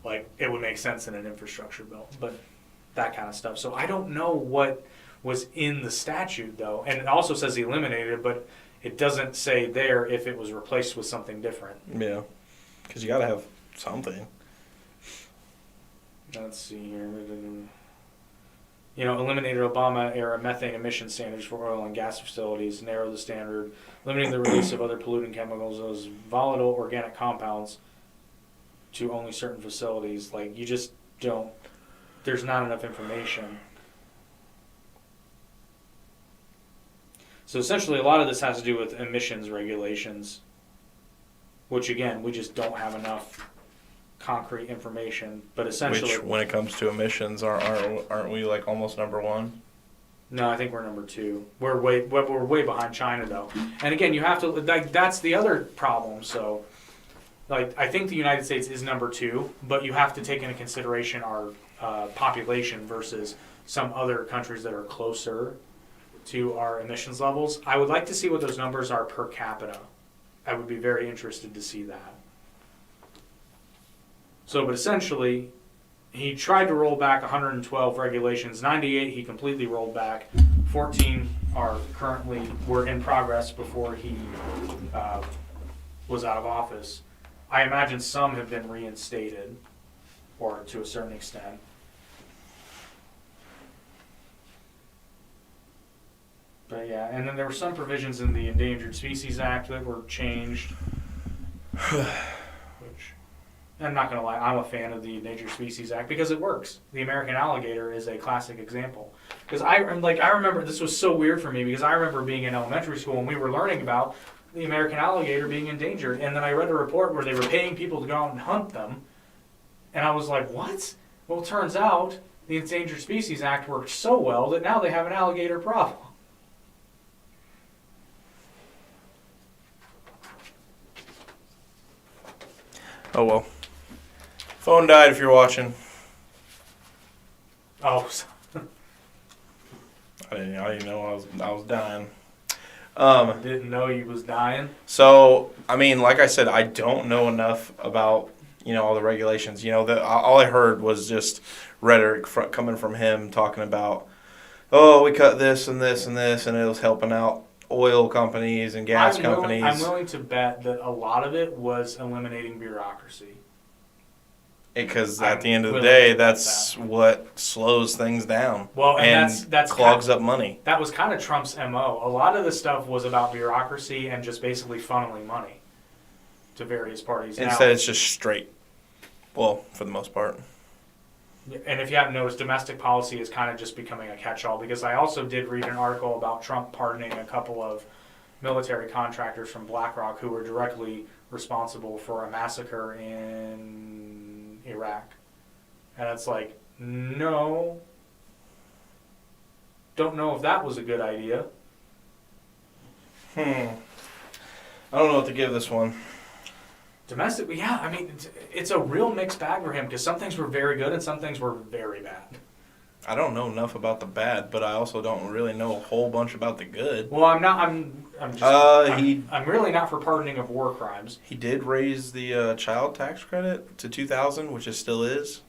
like it would make sense in an infrastructure bill, but. That kind of stuff. So I don't know what was in the statute, though. And it also says eliminated it, but it doesn't say there if it was replaced with something different. Yeah. Because you got to have something. Let's see here. Eliminated Obama-era methane emission standards for oil and gas facilities, narrow the standard, limiting the release of other polluting chemicals, those volatile organic compounds, to only certain facilities. Like, you just don't... There's not enough information. So essentially a lot of this has to do with emissions regulations, which again, we just don't have enough concrete information. But essentially... Which, when it comes to emissions, aren't we like almost number one? No, I think we're number two. We're way behind China, though. And again, you have to... Like, that's the other problem, so... Like, I think the United States is number two, but you have to take into consideration our population versus some other countries that are closer to our emissions levels. I would like to see what those numbers are per capita. I would be very interested to see that. So, but essentially, he tried to roll back 112 regulations. 98 he completely rolled back. 14 were in progress before he was out of office. I imagine some have been reinstated, or to a certain extent. But yeah, and then there were some provisions in the Endangered Species Act that were changed. Which, I'm not going to lie, I'm a fan of the Endangered Species Act because it works. The American alligator is a classic example. Because I remember, this was so weird for me because I remember being in elementary school and we were learning about the American alligator being endangered. And then I read a report where they were paying people to go out and hunt them. And I was like, what? Well, it turns out the Endangered Species Act worked so well that now they have an alligator problem. Oh well. Phone died if you're watching. Oh. I didn't know I was dying. Didn't know he was dying. So, I mean, like I said, I don't know enough about, all the regulations. All I heard was just rhetoric coming from him talking about, oh, we cut this and this and this, and it was helping out oil companies and gas companies. I'm willing to bet that a lot of it was eliminating bureaucracy. Because at the end of the day, that's what slows things down. Well, and that's clogs up money. That was kind of Trump's MO. A lot of the stuff was about bureaucracy and just basically funneling money to various parties. Instead, it's just straight. Well, for the most part. And if you haven't noticed, domestic policy is kind of just becoming a catch-all, because I also did read an article about Trump pardoning a couple of military contractors from BlackRock who were directly responsible for a massacre in Iraq. And it's like, no. Don't know if that was a good idea. I don't know what to give this one. Domestic, yeah, I mean, it's a real mixed bag for him, because some things were very good and some things were very bad. I don't know enough about the bad, but I also don't really know a whole bunch about the good. Well, I'm not. I'm just. I'm really not for pardoning of war crimes. He did raise the child tax credit to $2,000, which it still is.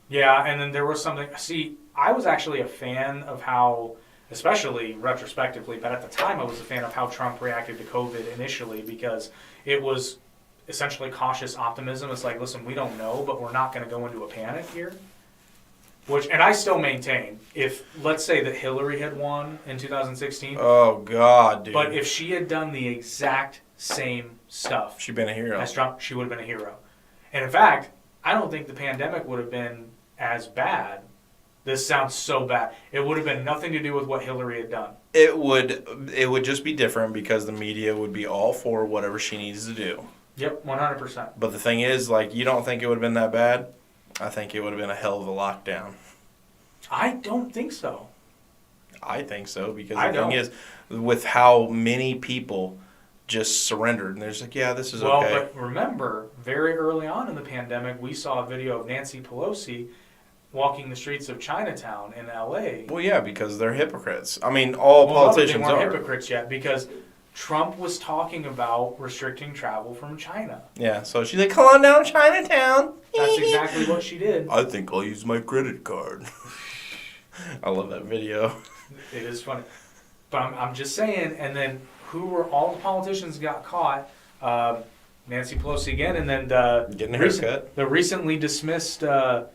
Yeah, and then there was something. See, I was actually a fan of how, especially retrospectively, but at the time I was a fan of how Trump reacted to COVID initially, because it was essentially cautious optimism. It's like, listen, we don't know, but we're not going to go into a panic here. And I still maintain, if, let's say that Hillary had won in 2016. Oh, God, dude. But if she had done the exact same stuff. She'd been a hero. As Trump, she would have been a hero. And in fact, I don't think the pandemic would have been as bad. This sounds so bad. It would have been nothing to do with what Hillary had done. It would just be different because the media would be all for whatever she needs to do. Yep, 100%. But the thing is, like, you don't think it would have been that bad? I think it would have been a hell of a lockdown. I don't think so. I think so, because the thing is, with how many people just surrendered, and they're just like, yeah, this is okay. Well, but remember, very early on in the pandemic, we saw a video of Nancy Pelosi walking the streets of Chinatown in L.A. Well, yeah, because they're hypocrites. I mean, all politicians they weren't are. hypocrites yet, because Trump was talking about restricting travel from China. Yeah, so she's like, come on down Chinatown. That's exactly what she did. I think I'll use my credit card. I love that video. It is funny. But I'm just saying, and then all the politicians got caught? Nancy Pelosi again, and then getting a haircut. The recently dismissed, well,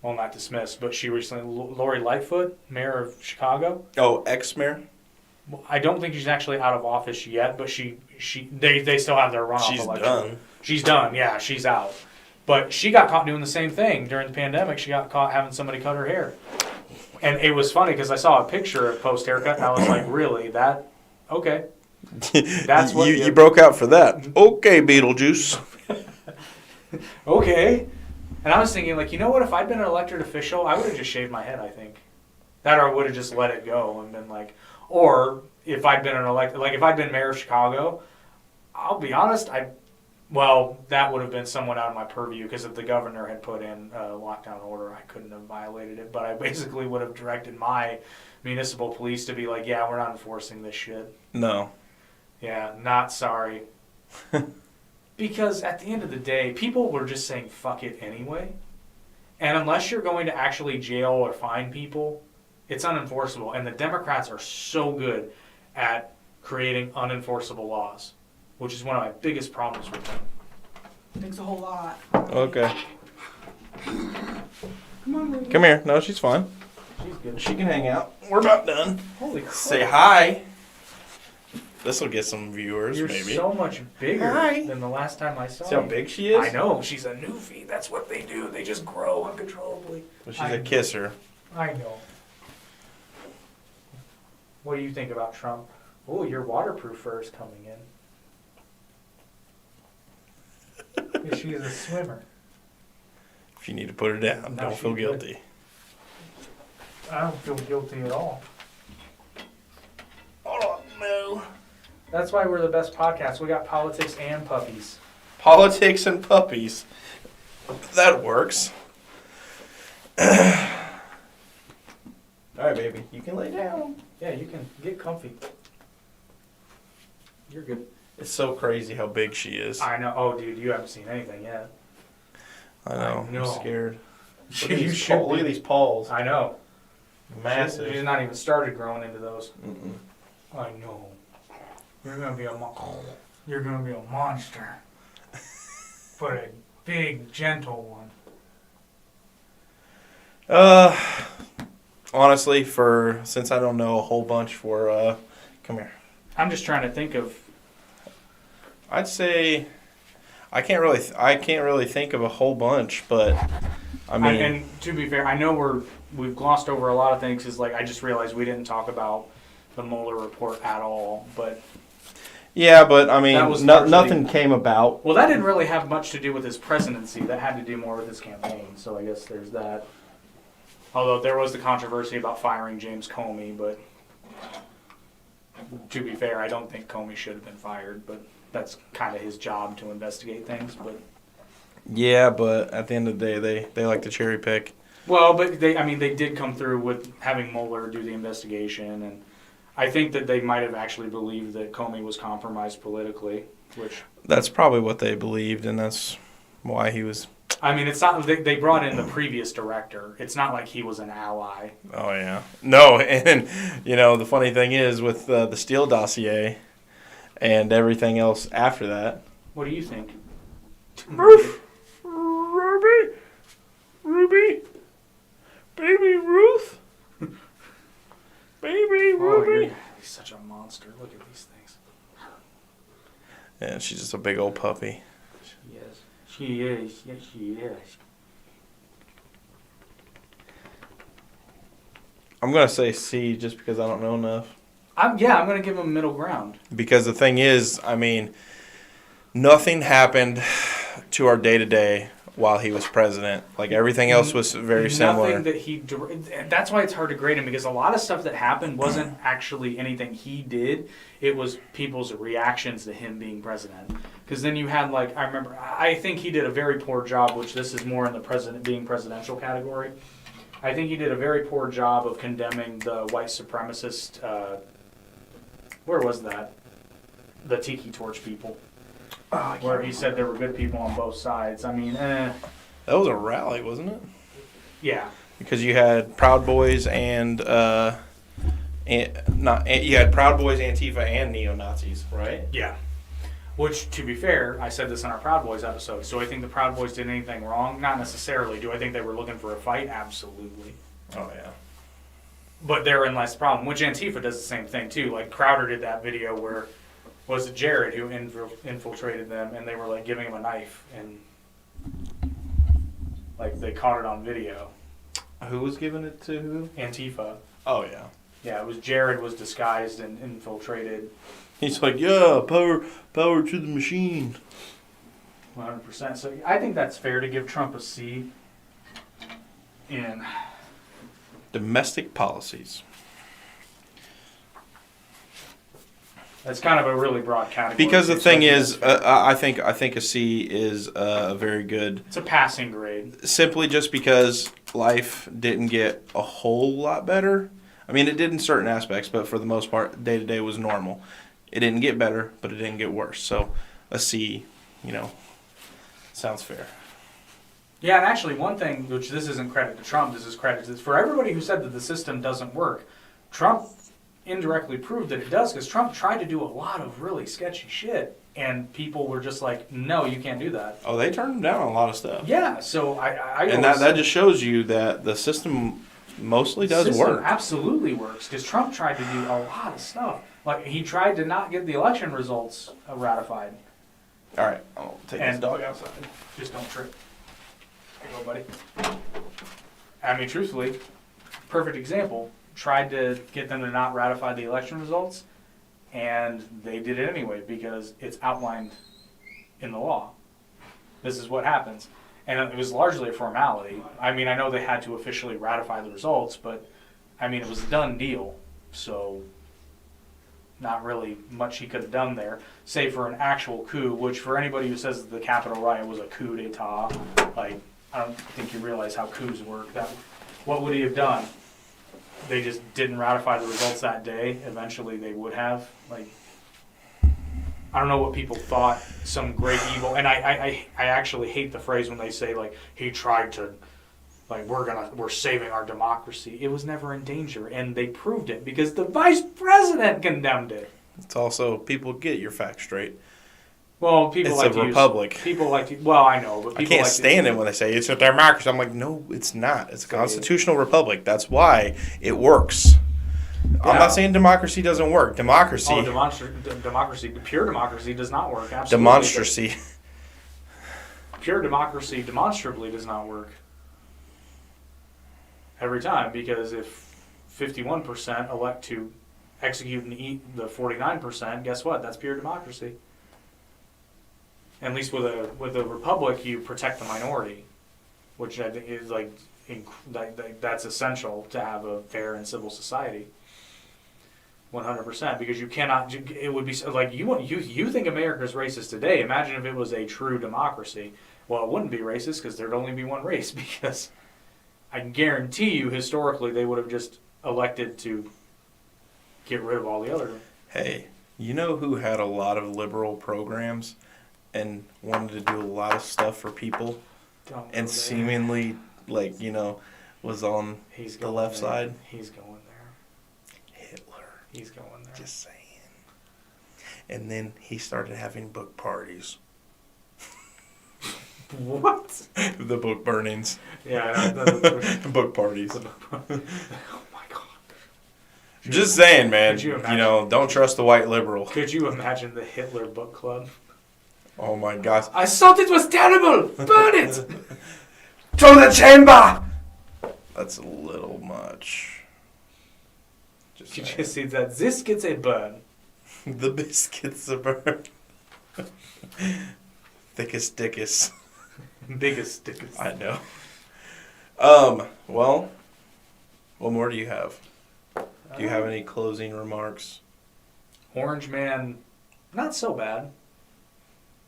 not dismissed, but she recently, Lori Lightfoot, mayor of Chicago. Oh, ex-mayor? I don't think she's actually out of office yet, but they still have their runoff election. She's done. She's done, yeah, she's out. But she got caught doing the same thing during the pandemic. She got caught having somebody cut her hair. And it was funny because I saw a picture of post-haircut, and I was like, really? Okay. That's what you broke out for that. Okay, Beetlejuice. Okay. And I was thinking, like, you know what? If I'd been an elected official, I would have just shaved my head, I think. That, or I would have just let it go and been like, or if I'd been if I'd been mayor of Chicago, I'll be honest, that would have been somewhat out of my purview, because if the governor had put in a lockdown order, I couldn't have violated it. But I basically would have directed my municipal police to be like, yeah, we're not enforcing this shit. No. Yeah, not sorry. Because at the end of the day, people were just saying fuck it anyway. And unless you're going to actually jail or fine people, it's unenforceable. And the Democrats are so good at creating unenforceable laws, which is one of my biggest problems with them. Thanks a whole lot. Okay. Come on, lady. Come here. No, she's fine. She's good. She can hang out. We're about done. Holy crap. Say hi. This will get some viewers, You're maybe. so much bigger Hi. than the last time I saw See how you. big she is? I know. She's a newfie. That's what they do. They just grow uncontrollably. Well, she's a kisser. I know. What do you think about Trump? Oh, your waterproof fur is coming in. She is a swimmer. If you need to put her down, No, don't she's feel good. guilty. I don't feel guilty at all. Oh, no. That's why we're the best podcast. We got politics and puppies. Politics and puppies. That works. All right, baby. You can lay down. Yeah, you can get comfy. You're good. It's so crazy how big she is. I know. Oh, dude, you haven't seen anything yet. I know. I know. I'm scared. You should Look at be. these paws. I know. Massive. She's not even started growing into those. Mm-mm. I know. You're gonna be You're gonna be a monster, but a big, gentle one. Honestly, since I don't know a whole bunch come here. I'm just trying to think of. I'd say I can't really think of a whole bunch, but I mean, and to be fair, I know we've glossed over a lot of things. Is like I just realized we didn't talk about the Mueller report at all, but. Yeah, but I mean, That was nothing came about. Well, that didn't really have much to do with his presidency. That had to do more with his campaign. So I guess there's that. Although there was the controversy about firing James Comey, but to be fair, I don't think Comey should have been fired. But that's kind of his job to investigate things. But Yeah, but at the end of the day, they like to cherry pick. Well, but they did come through with having Mueller do the investigation, and I think that they might have actually believed that Comey was compromised politically, which... That's probably what they believed, and that's why he was... it's not, they brought in the previous director. It's not like he was an ally. Oh, yeah. No, and, the funny thing is with the Steele dossier and everything else after that... What do you think? Ruby, baby Ruth, baby Ruby. He's such a monster. Look at these things. Yeah, she's just a big old puppy. She is. She is. Yes, she is. I'm gonna say C just because I don't know enough. I'm gonna give him middle ground. Because the thing is, nothing happened to our day-to-day while he was president. Like, everything else was very similar. That's why it's hard to grade him, because a lot of stuff that happened wasn't actually anything he did. It was people's reactions to him being president. Because then you had, I think he did a very poor job, which this is more in the being presidential category. I think he did a very poor job of condemning the white supremacist, where was that? The Tiki Torch people. Where he said there were good people on both sides. That was a rally, wasn't it? Yeah. Because you had Proud Boys you had Proud Boys, Antifa, and neo-Nazis, right? Yeah. Which, to be fair, I said this in our Proud Boys episode. So I think the Proud Boys did anything wrong? Not necessarily. Do I think they were looking for a fight? Absolutely. Oh, yeah. But therein lies the problem, which Antifa does the same thing, too. Like, Crowder did that video where... Was it Jared who infiltrated them, and they were giving him a knife, and they caught it on video. Who was giving it to who? Antifa. Oh yeah. Yeah, it was Jared was disguised and infiltrated. He's like, yeah, power to the machine. 100%. So I think that's fair to give Trump a C in domestic policies. That's kind of a really broad category. Because the thing is, I think a C is a very good. It's a passing grade. Simply just because life didn't get a whole lot better. It did in certain aspects, but for the most part, day to day was normal. It didn't get better, but it didn't get worse. So a C, sounds fair. Yeah, and actually one thing, which this isn't credit to Trump, this is credit to for everybody who said that the system doesn't work. Trump indirectly proved that it does, because Trump tried to do a lot of really sketchy shit, and people were just like, no, you can't do that. Oh, they turned him down on a lot of stuff. Yeah, so I and that just shows you that the system mostly does work. Absolutely works, because Trump tried to do a lot of stuff. He tried to not get the election results ratified. All right, I'll take this dog outside. Just don't trip. Here you go, buddy. Truthfully, perfect example. Tried to get them to not ratify the election results, and they did it anyway because it's outlined in the law. This is what happens. And it was largely a formality. I know they had to officially ratify the results, but it was a done deal. So not really much he could have done there, save for an actual coup, which for anybody who says that the Capitol riot was a coup d'etat, I don't think you realize how coups work. What would he have done? They just didn't ratify the results that day. Eventually they would have. I don't know what people thought, some great evil. And I actually hate the phrase when they say, he tried to, we're saving our democracy. It was never in danger, and they proved it because the vice president condemned it. It's also, people get your facts straight. Well, people it's like a to republic. People like to. Well, I know, but people I can't stand it when they say it's a democracy. I'm like, no, it's not. It's a constitutional republic. That's why it works. Yeah. I'm not saying democracy doesn't work. Democracy. Oh, democracy. Pure democracy does not work. Absolutely. Demonstracy. Pure democracy demonstrably does not work. Every time, because if 51% elect to execute and eat the 49%, guess what? That's pure democracy. At least with a republic, you protect the minority, which I think is that's essential to have a fair and civil society. 100%, because you cannot. It would be you think America's racist today. Imagine if it was a true democracy. Well, it wouldn't be racist because there'd only be one race. Because I can guarantee you, historically, they would have just elected to get rid of all the other. Hey, you know who had a lot of liberal programs and wanted to do a lot of stuff for people Don't go and there. seemingly, like, was on He's the going left there. side? He's going there. Hitler. He's going there. Just saying. And then he started having book parties. What? The book burnings. Yeah. Book parties. Oh my god. Just saying, man. Could you imagine? Don't trust the white liberal. Could you imagine the Hitler book club? Oh my gosh. I thought it was terrible. Burn it. To the chamber! That's a little much. Just You saying. just see that this gets a burn. The biscuits are burned. Thickest dickest. Biggest stickers. I know. Well, what more do you have? Do you have any closing remarks? Orange Man, not so bad.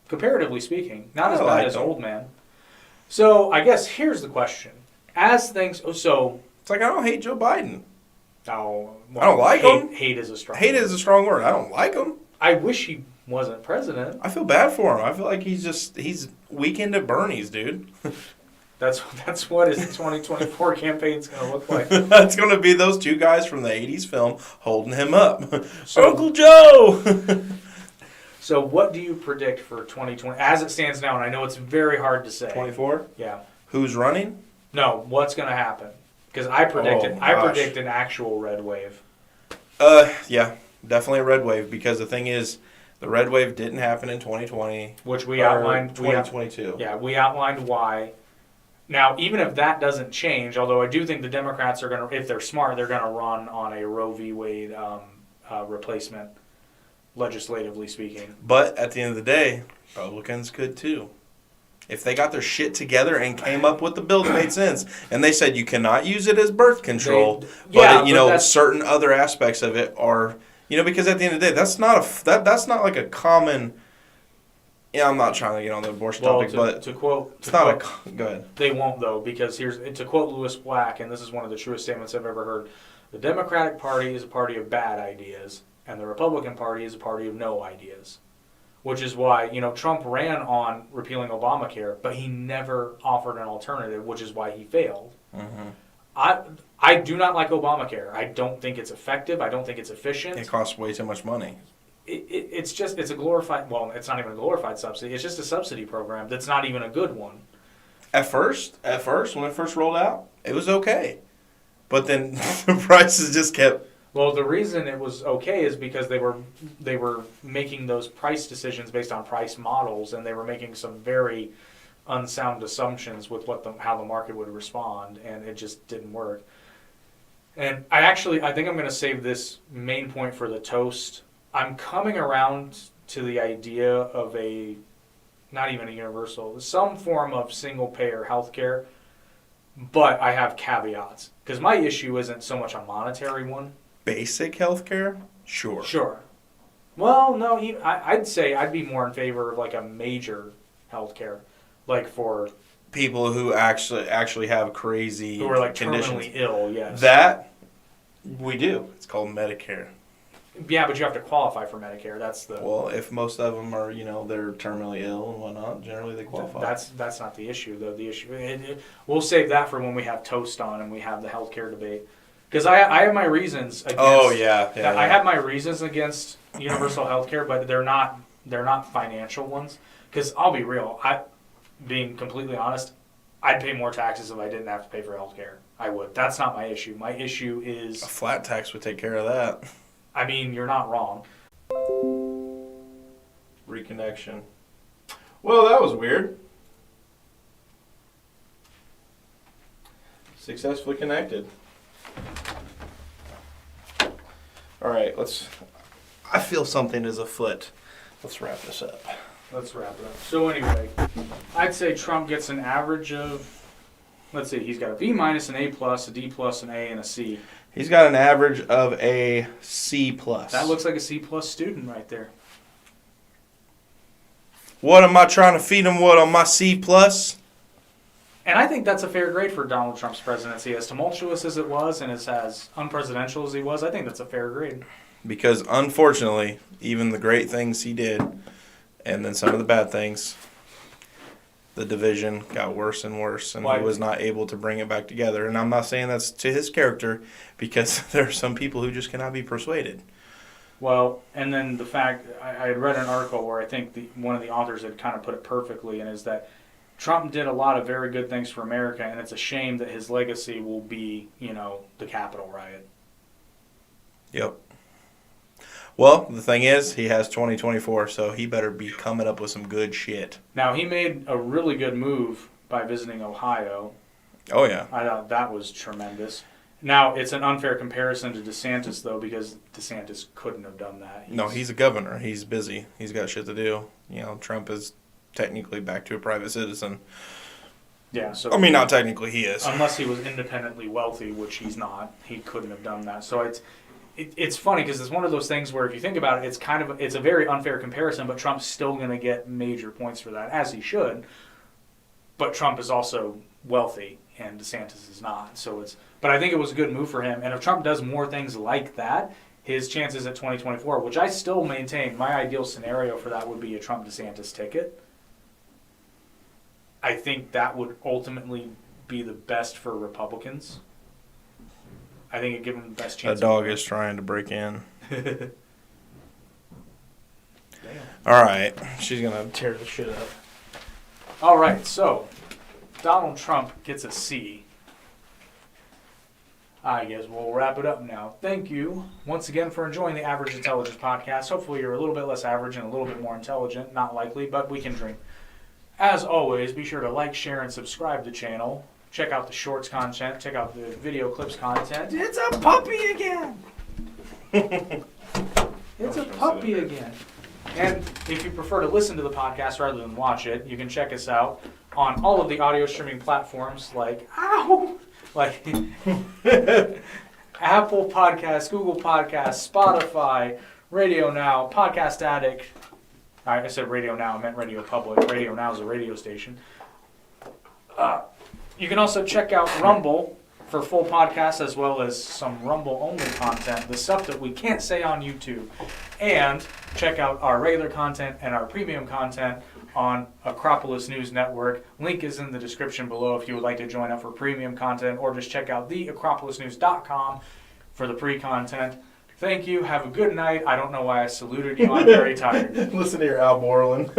Comparatively speaking, not as I bad like as him. Old Man. So I guess here's the question: as things, so It's like I don't hate Joe Biden. oh, I don't like him. Hate is a strong. Hate is a strong word. I don't like him. I wish he wasn't president. I feel bad for him. I feel like he's weekend at Bernie's, dude. That's what his 2024 campaign's gonna look like. That's going to be those two guys from the 80s film holding him up. So- Uncle Joe! So what do you predict for 2020 as it stands now? And I know it's very hard to say. 24? Yeah. Who's running? No, what's gonna happen? Because I predicted, Oh, gosh. an actual red wave. Yeah, definitely a red wave because the thing is, the red wave didn't happen in 2020. Which we or outlined. 2022. We outlined why. Now, even if that doesn't change, although I do think the Democrats are going to, if they're smart, they're going to run on a Roe v. Wade replacement, legislatively speaking. But at the end of the day, Republicans could too. If they got their shit together and came up with the bill that made sense, and they said you cannot use it as birth control, but that's- certain other aspects of it are, because at the end of the day, that's not like a common. Yeah, I'm not trying to get on the abortion topic, but to quote, it's not a. Go ahead. They won't though, because to quote Lewis Black, and this is one of the truest statements I've ever heard: the Democratic Party is a party of bad ideas, and the Republican Party is a party of no ideas. Which is why Trump ran on repealing Obamacare, but he never offered an alternative, which is why he failed. Mm-hmm. I do not like Obamacare. I don't think it's effective. I don't think it's efficient. It costs way too much money. It's a glorified, well, it's not even a glorified subsidy. It's just a subsidy program that's not even a good one. At first, when it first rolled out, it was okay. But then the prices just kept. Well, the reason it was okay is because they were making those price decisions based on price models, and they were making some very unsound assumptions with how the market would respond, and it just didn't work. And I think I'm going to save this main point for the toast. I'm coming around to the idea of not even a universal, some form of single-payer healthcare, but I have caveats. Because my issue isn't so much a monetary one. Basic healthcare? Sure. Sure. Well, no, I'd say I'd be more in favor of like a major healthcare, like for People who actually have crazy who are like conditions. terminally ill, yes. That we do. It's called Medicare. Yeah, but you have to qualify for Medicare. That's the. Well, if most of them are, they're terminally ill and whatnot, generally they qualify. That's not the issue, though. The issue, we'll save that for when we have Toast on and we have the healthcare debate. Because I have my reasons against. Oh yeah. I have my reasons against universal healthcare, but they're not financial ones. Because I'll be real, being completely honest, I'd pay more taxes if I didn't have to pay for healthcare. I would. That's not my issue. My issue is. A flat tax would take care of that. I mean, you're not wrong. Reconnection. Well, that was weird. Successfully connected. All right, I feel something is afoot. Let's wrap this up. Let's wrap it up. So anyway, I'd say Trump gets an average of, let's see, he's got a B minus, an A plus, a D plus, an A, and a C. He's got an average of a C plus. That looks like a C plus student right there. What am I trying to feed him? What on my C plus? And I think that's a fair grade for Donald Trump's presidency. As tumultuous as it was and as unpresidential as he was, I think that's a fair grade. Because unfortunately, even the great things he did, and then some of the bad things, the division got worse and worse, and he was not able to bring it back together. And I'm not saying that's to his character, because there are some people who just cannot be persuaded. Well, and then the fact, I had read an article where I think one of the authors had kind of put it perfectly, and is that Trump did a lot of very good things for America, and it's a shame that his legacy will be, the Capitol riot. Yep. Well, the thing is, he has 2024, so he better be coming up with some good shit. Now, he made a really good move by visiting Ohio. Oh, yeah. I thought that was tremendous. Now, it's an unfair comparison to DeSantis, though, because DeSantis couldn't have done that. No, he's a governor. He's busy. He's got shit to do. Trump is technically back to a private citizen. Yeah, so... I mean, not technically, he is. Unless he was independently wealthy, which he's not. He couldn't have done that. So it's funny because it's one of those things where if you think about it, it's a very unfair comparison, but Trump's still going to get major points for that, as he should. But Trump is also wealthy, and DeSantis is not. But I think it was a good move for him. And if Trump does more things like that, his chances at 2024, which I still maintain, my ideal scenario for that would be a Trump-DeSantis ticket. I think that would ultimately be the best for Republicans. I think it gives them the best chance. That dog is trying to break in. Damn. All right. She's going to tear the shit up. All right, so Donald Trump gets a C. I guess we'll wrap it up now. Thank you once again for enjoying the Average Intelligence Podcast. Hopefully you're a little bit less average and a little bit more intelligent. Not likely, but we can dream. As always, be sure to like, share, and subscribe to the channel. Check out the shorts content. Check out the video clips content. It's a puppy again! It's a puppy again. And if you prefer to listen to the podcast rather than watch it, you can check us out on all of the audio streaming platforms like Apple Podcasts, Google Podcasts, Spotify, Radio Now, Podcast Addict. I said Radio Now, I meant Radio Public. Radio Now is a radio station. You can also check out Rumble for full podcasts as well as some Rumble-only content, the stuff that we can't say on YouTube. And check out our regular content and our premium content on Acropolis News Network. Link is in the description below if you would like to join up for premium content, or just check out theacropolisnews.com for the pre-content. Thank you. Have a good night. I don't know why I saluted you. I'm very tired. Listen to your Al Borland.